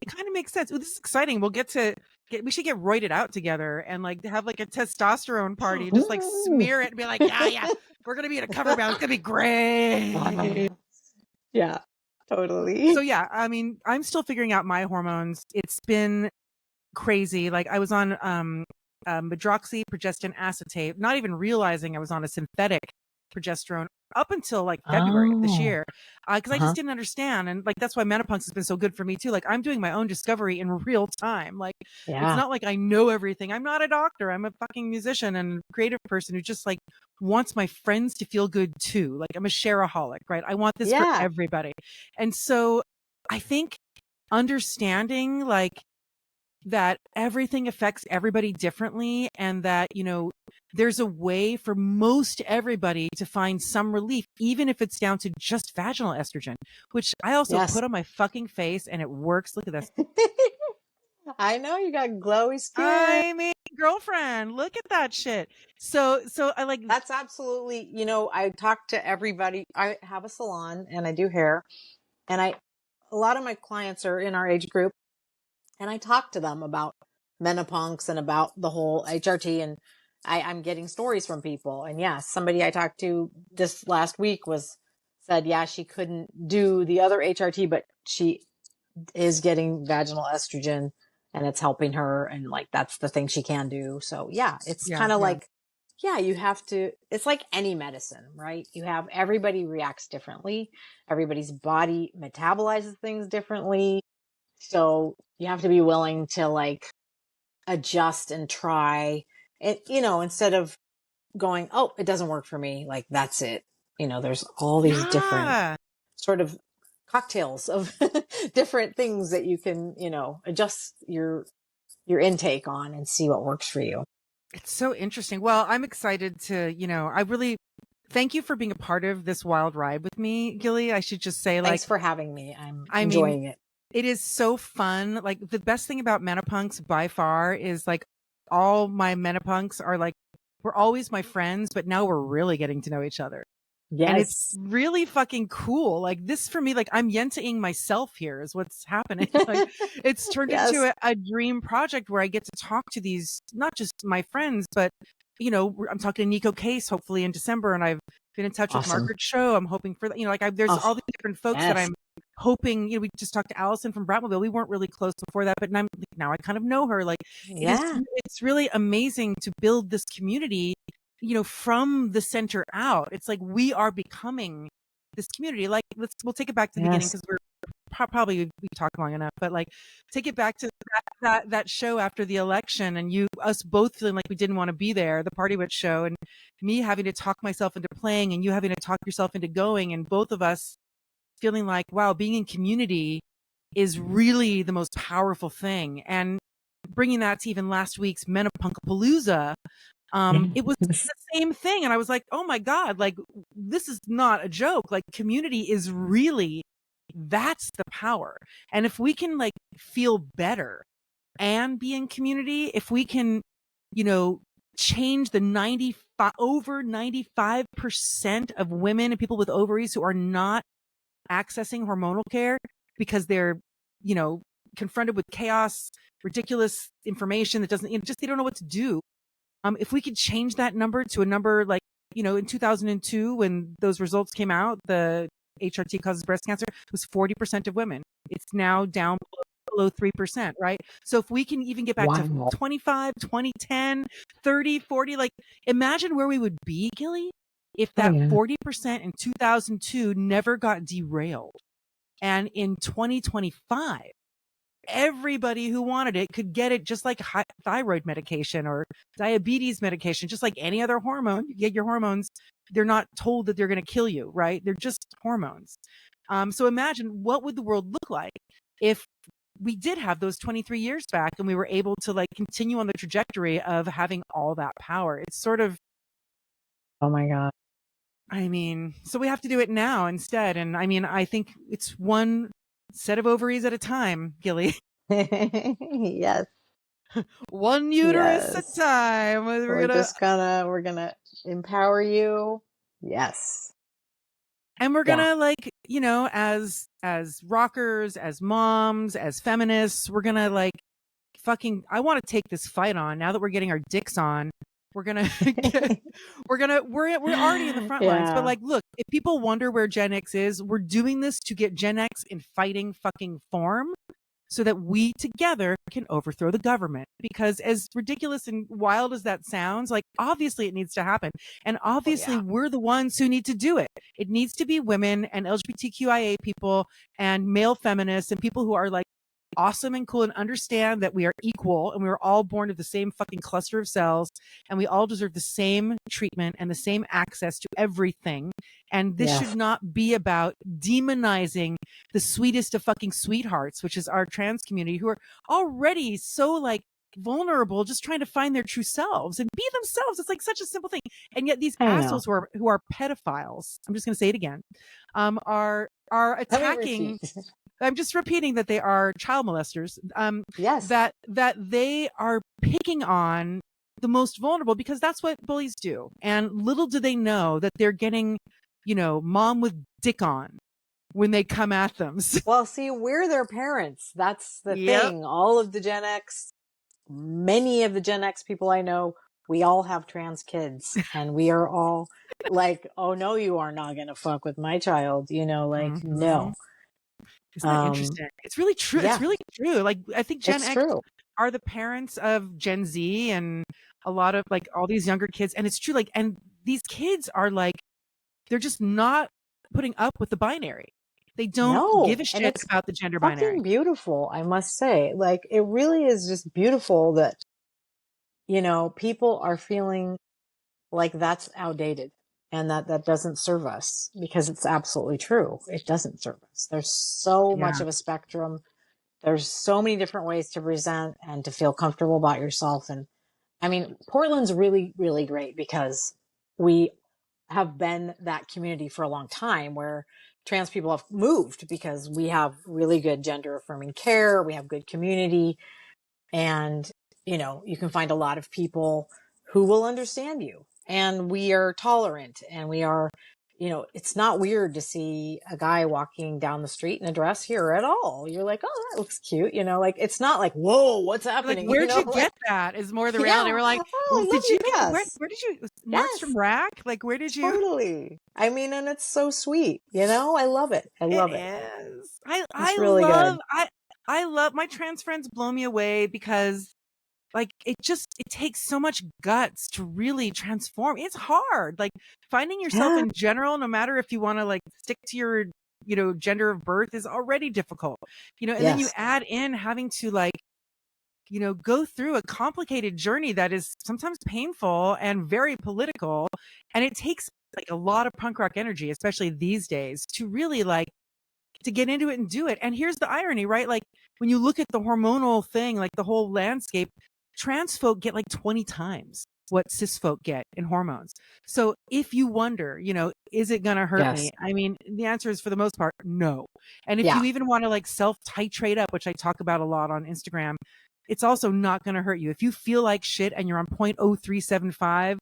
[SPEAKER 1] It kind of makes sense. Ooh, this is exciting. We'll we should get roided out together and like have like a testosterone party, just like smear it and be like, yeah, we're gonna be in a cover band. It's gonna be great.
[SPEAKER 2] Yeah, totally.
[SPEAKER 1] So yeah, I mean, I'm still figuring out my hormones. It's been crazy. Like I was on medroxy progestin acetate, not even realizing I was on a synthetic progesterone up until like February of this year, because I just didn't understand. And like that's why Menopunks has been so good for me too. Like I'm doing my own discovery in real time. Like it's not like I know everything. I'm not a doctor. I'm a fucking musician and creative person who just like wants my friends to feel good too. Like I'm a shareaholic, right? I want this for everybody. And so I think understanding like that everything affects everybody differently, and that, you know, there's a way for most everybody to find some relief, even if it's down to just vaginal estrogen, which I also put on my fucking face and it works. Look at this.
[SPEAKER 2] I know you got glowy skin.
[SPEAKER 1] I mean, girlfriend, look at that shit. So I like,
[SPEAKER 2] that's absolutely, you know, I talk to everybody. I have a salon and I do hair, and a lot of my clients are in our age group, and I talk to them about menopunks and about the whole HRT, and I'm getting stories from people. And yes, somebody I talked to this last week said, yeah, she couldn't do the other HRT, but she is getting vaginal estrogen and it's helping her. And like, that's the thing she can do. So yeah, it's kind of like, you have to, it's like any medicine, right? Everybody reacts differently. Everybody's body metabolizes things differently. So you have to be willing to like adjust and try it, you know, instead of going, oh, it doesn't work for me. Like, that's it. You know, there's all these different sort of cocktails of different things that you can, you know, adjust your intake on and see what works for you.
[SPEAKER 1] It's so interesting. Well, I'm excited to, you know, I really thank you for being a part of this wild ride with me, Gilly. I should just say,
[SPEAKER 2] thanks for having me. I'm enjoying it.
[SPEAKER 1] It is so fun. Like the best thing about Menopunks by far is like all my Menopunks are like, we're always my friends, but now we're really getting to know each other.
[SPEAKER 2] Yes.
[SPEAKER 1] And it's really fucking cool. Like this for me, like I'm Yenteing myself here is what's happening. Like it's turned into a dream project where I get to talk to these, not just my friends, but you know, I'm talking to Nico Case hopefully in December, and I've been in touch with Margaret Cho. I'm hoping for that. You know, like there's all these different folks that I'm hoping, you know, we just talked to Allison from Bratmobile. We weren't really close before that, but now I kind of know her. Like it's really amazing to build this community, you know, from the center out. It's like we are becoming this community. Like we'll take it back to the beginning, because we're probably we talked long enough, but like take it back to that show after the election, and us both feeling like we didn't want to be there, the Party Witch show, and me having to talk myself into playing and you having to talk yourself into going, and both of us feeling like, wow, being in community is really the most powerful thing. And bringing that to even last week's Menopunkapalooza, it was the same thing. And I was like, oh my God, like this is not a joke. Like community is really, that's the power. And if we can like feel better and be in community, if we can, you know, change the over 95% of women and people with ovaries who are not accessing hormonal care because they're, you know, confronted with chaos, ridiculous information that doesn't, you know, just they don't know what to do. If we could change that number to a number like, you know, in 2002, when those results came out, the HRT causes breast cancer, it was 40% of women. It's now down below 3%, right? So if we can even get back to 25, 20, 10, 30, 40, like imagine where we would be, Gilly, if that 40% in 2002 never got derailed. And in 2025, everybody who wanted it could get it, just like thyroid medication or diabetes medication, just like any other hormone. You get your hormones. They're not told that they're going to kill you, right? They're just hormones. So imagine what would the world look like if we did have those 23 years back and we were able to like continue on the trajectory of having all that power. It's sort of,
[SPEAKER 2] oh my God.
[SPEAKER 1] I mean, so we have to do it now instead. And I mean, I think it's one set of ovaries at a time, Gilly.
[SPEAKER 2] Yes.
[SPEAKER 1] One uterus at a
[SPEAKER 2] Yes.
[SPEAKER 1] time.
[SPEAKER 2] We're gonna empower you. Yes.
[SPEAKER 1] And we're
[SPEAKER 2] Yeah.
[SPEAKER 1] gonna, like, you know, as rockers, as moms, as feminists, we're gonna like fucking, I want to take this fight on now that we're getting our dicks on. We're gonna we're already in the front lines. But
[SPEAKER 2] Yeah.
[SPEAKER 1] like, look, if people wonder where Gen X is, we're doing this to get Gen X in fighting fucking form, so that we together can overthrow the government. Because as ridiculous and wild as that sounds, like, obviously it needs to happen. And
[SPEAKER 2] Oh
[SPEAKER 1] obviously
[SPEAKER 2] yeah.
[SPEAKER 1] we're the ones who need to do it. It needs to be women and LGBTQIA people and male feminists and people who are like awesome and cool and understand that we are equal and we were all born of the same fucking cluster of cells and we all deserve the same treatment and the same access to everything. And this should
[SPEAKER 2] Yes.
[SPEAKER 1] not be about demonizing the sweetest of fucking sweethearts, which is our trans community, who are already so like vulnerable, just trying to find their true selves and be themselves. It's like such a simple thing. And yet these
[SPEAKER 2] I know.
[SPEAKER 1] assholes who are pedophiles, I'm just going to say it again, are
[SPEAKER 2] Let me
[SPEAKER 1] attacking.
[SPEAKER 2] repeat.
[SPEAKER 1] I'm just repeating that they are child molesters.
[SPEAKER 2] Yes.
[SPEAKER 1] That they are picking on the most vulnerable because that's what bullies do. And little do they know that they're getting, you know, mom with dick on when they come at them.
[SPEAKER 2] Well, see, we're their parents. That's the
[SPEAKER 1] Yep.
[SPEAKER 2] thing. All of the Gen X, many of the Gen X people I know, we all have trans kids and we are all like, oh no, you are not going to fuck with my child. You know, like,
[SPEAKER 1] Mm-hmm.
[SPEAKER 2] no.
[SPEAKER 1] Isn't that interesting? It's really true.
[SPEAKER 2] Yeah,
[SPEAKER 1] It's really true. Like, I think Gen
[SPEAKER 2] it's
[SPEAKER 1] X
[SPEAKER 2] true.
[SPEAKER 1] are the parents of Gen Z and a lot of like all these younger kids. And it's true. Like, and these kids are like, they're just not putting up with the binary. They don't give
[SPEAKER 2] No.
[SPEAKER 1] a
[SPEAKER 2] And
[SPEAKER 1] shit
[SPEAKER 2] it's
[SPEAKER 1] about the gender binary.
[SPEAKER 2] fucking beautiful, I must say. Like, it really is just beautiful that, you know, people are feeling like that's outdated and that doesn't serve us, because it's absolutely true. It doesn't serve us. There's so
[SPEAKER 1] Yeah.
[SPEAKER 2] much of a spectrum. There's so many different ways to present and to feel comfortable about yourself. And I mean, Portland's really, really great because we have been that community for a long time where trans people have moved because we have really good gender affirming care. We have good community, and, you know, you can find a lot of people who will understand you, and we are tolerant, and we are, you know, it's not weird to see a guy walking down the street in a dress here at all. You're like, oh, that looks cute. You know, like, it's not like, whoa, what's
[SPEAKER 1] Like,
[SPEAKER 2] happening? You
[SPEAKER 1] where'd
[SPEAKER 2] know,
[SPEAKER 1] you
[SPEAKER 2] like,
[SPEAKER 1] get that is more the reality.
[SPEAKER 2] yeah,
[SPEAKER 1] We're like,
[SPEAKER 2] oh, I love
[SPEAKER 1] did
[SPEAKER 2] your
[SPEAKER 1] you get,
[SPEAKER 2] dress.
[SPEAKER 1] where did you, Nordstrom
[SPEAKER 2] Yes,
[SPEAKER 1] Rack? Like, where did you?
[SPEAKER 2] totally. I mean, and it's so sweet. You know, I love it. I
[SPEAKER 1] It
[SPEAKER 2] love it.
[SPEAKER 1] is.
[SPEAKER 2] It's really good.
[SPEAKER 1] I love my trans friends blow me away because like it takes so much guts to really transform. It's hard. Like finding yourself
[SPEAKER 2] Yeah.
[SPEAKER 1] in general, no matter if you want to like stick to your, you know, gender of birth is already difficult. You know, and then you
[SPEAKER 2] Yes.
[SPEAKER 1] add in having to like, you know, go through a complicated journey that is sometimes painful and very political. And it takes like a lot of punk rock energy, especially these days, to really like to get into it and do it. And here's the irony, right? Like when you look at the hormonal thing, like the whole landscape, trans folk get like 20 times what cis folk get in hormones. So if you wonder, you know, is it going to hurt
[SPEAKER 2] Yes.
[SPEAKER 1] me? I mean, the answer is for the most part, no. And if
[SPEAKER 2] Yeah.
[SPEAKER 1] you even want to like self titrate up, which I talk about a lot on Instagram, it's also not going to hurt you. If you feel like shit and you're on 0.0375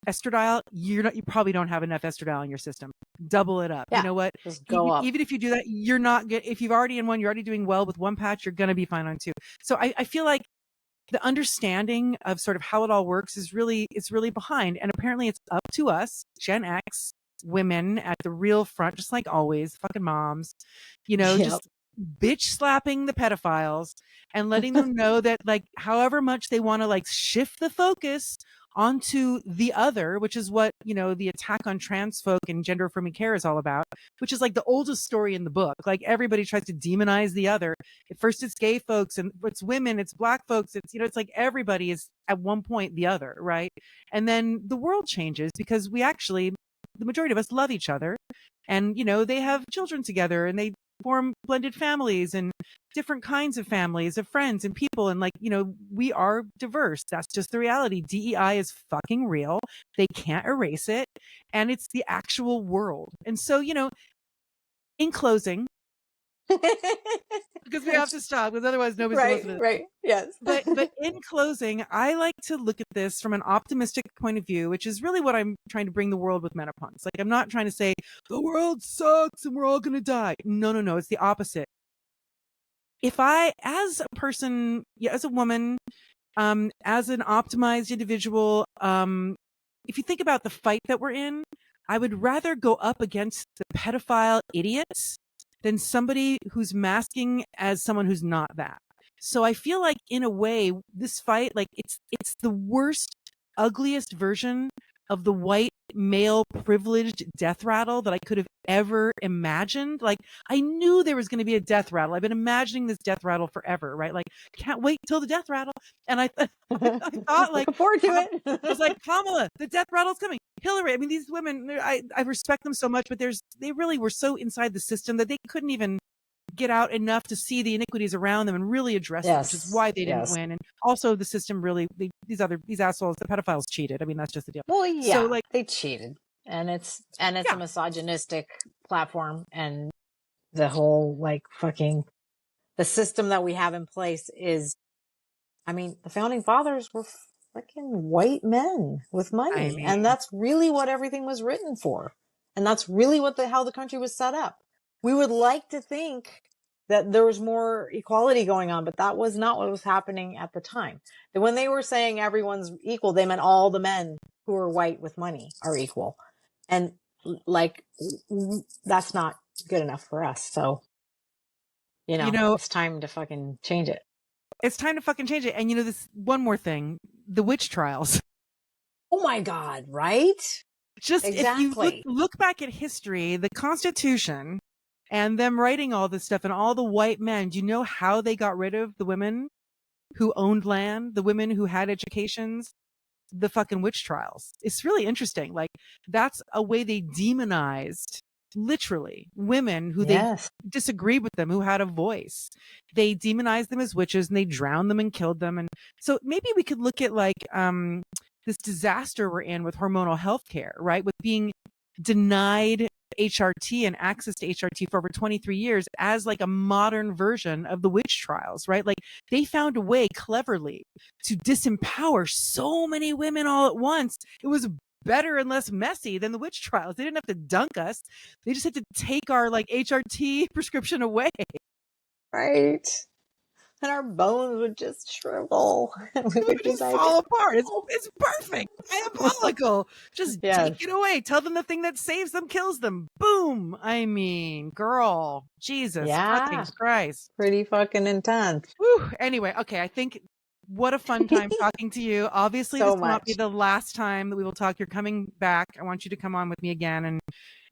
[SPEAKER 1] estradiol, you probably don't have enough estradiol in your system. Double it up.
[SPEAKER 2] Yeah.
[SPEAKER 1] You know what?
[SPEAKER 2] Just go up.
[SPEAKER 1] Even if you do that, you're not good. If you've already in one, you're already doing well with one patch, you're going to be fine on two. So I feel like the understanding of sort of how it all works is really, it's really behind. And apparently it's up to us, Gen X women at the real front, just like always, fucking moms, you know,
[SPEAKER 2] Yep.
[SPEAKER 1] just bitch slapping the pedophiles and letting them know that like however much they want to like shift the focus onto the other, which is what, you know, the attack on trans folk and gender affirming care is all about, which is like the oldest story in the book. Like everybody tries to demonize the other. At first it's gay folks and it's women, it's black folks, it's, you know, it's like everybody is at one point the other, right? And then the world changes because we actually, the majority of us love each other, and you know, they have children together and they form blended families and different kinds of families of friends and people, and like, you know, we are diverse. That's just the reality. DEI is fucking real. They can't erase it, and it's the actual world. And so, you know, in closing, Because we have to stop, because otherwise nobody's going to listen to this.
[SPEAKER 2] Right, yes.
[SPEAKER 1] But in closing, I like to look at this from an optimistic point of view, which is really what I'm trying to bring the world with Menopunks. Like, I'm not trying to say the world sucks and we're all going to die. No. It's the opposite. If I, as a person, as a woman, as an optimized individual, if you think about the fight that we're in, I would rather go up against the pedophile idiots than somebody who's masking as someone who's not that. So I feel like, in a way, this fight, like, it's the worst, ugliest version of the white male privileged death rattle that I could have ever imagined. Like, I knew there was going to be a death rattle. I've been imagining this death rattle forever, right? Like, can't wait till the death rattle. And I thought, like,
[SPEAKER 2] looking forward to it.
[SPEAKER 1] I was like, Kamala, the death rattle's coming. Hillary. I mean, these women, I respect them so much, but they really were so inside the system that they couldn't even get out enough to see the iniquities around them and really address it, which is why they didn't win. And also, the system really, these assholes, the pedophiles cheated. I mean, that's just the deal.
[SPEAKER 2] Well, yeah,
[SPEAKER 1] so, like,
[SPEAKER 2] they cheated, and it's a misogynistic platform, and the whole, like, fucking, the system that we have in place is, I mean, the founding fathers were fucking white men with money, and that's really what everything was written for, and that's really what how the country was set up. We would like to think that there was more equality going on, but that was not what was happening at the time. And when they were saying everyone's equal, they meant all the men who are white with money are equal. And, like, that's not good enough for us. So, you know, it's time to fucking change it.
[SPEAKER 1] It's time to fucking change it. And, this one more thing, the witch trials.
[SPEAKER 2] Oh my God, right?
[SPEAKER 1] Just exactly. If you look back at history, the Constitution and them writing all this stuff and all the white men, do you know how they got rid of the women who owned land, the women who had educations? The fucking witch trials. It's really interesting. Like, that's a way they demonized, literally, women who they disagreed with them, who had a voice. They demonized them as witches, and they drowned them and killed them. And so maybe we could look at, like, this disaster we're in with hormonal healthcare, right? With being denied HRT and access to HRT for over 23 years as, like, a modern version of the witch trials, right? Like, they found a way cleverly to disempower so many women all at once. It was better and less messy than the witch trials. They didn't have to dunk us. They just had to take our, like, HRT prescription away.
[SPEAKER 2] Right. And our bones would just shrivel.
[SPEAKER 1] We would just fall apart. It's perfect. Diabolical. Just take it away. Tell them the thing that saves them kills them. Boom. I mean, girl. Jesus fucking Christ.
[SPEAKER 2] Pretty fucking intense.
[SPEAKER 1] Whew. Anyway, okay. I think what a fun time talking to you. Obviously, this will not be the last time that we will talk. You're coming back. I want you to come on with me again, and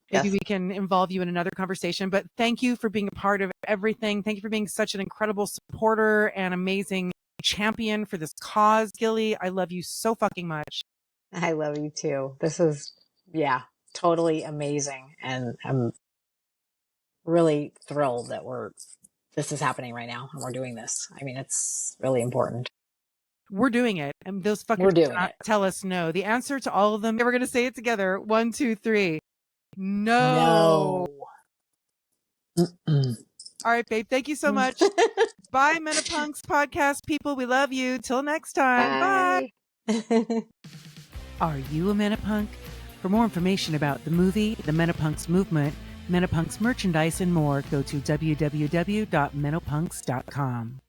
[SPEAKER 1] maybe we can involve you in another conversation. But thank you for being a part of everything. Thank you for being such an incredible supporter and amazing champion for this cause, Gilly. I love you so fucking much.
[SPEAKER 2] I love you too. This is, totally amazing. And I'm really thrilled that this is happening right now and we're doing this. I mean, it's really important.
[SPEAKER 1] We're doing it. And those fuckers cannot tell us no. The answer to all of them, we're going to say it together. 1, 2, 3. No. All right, babe. Thank you so much. Bye, Menopunks podcast people. We love you. Till next time. Bye. Are you a Menopunk? For more information about the movie, the Menopunks movement, Menopunks merchandise, and more, go to www.menopunks.com.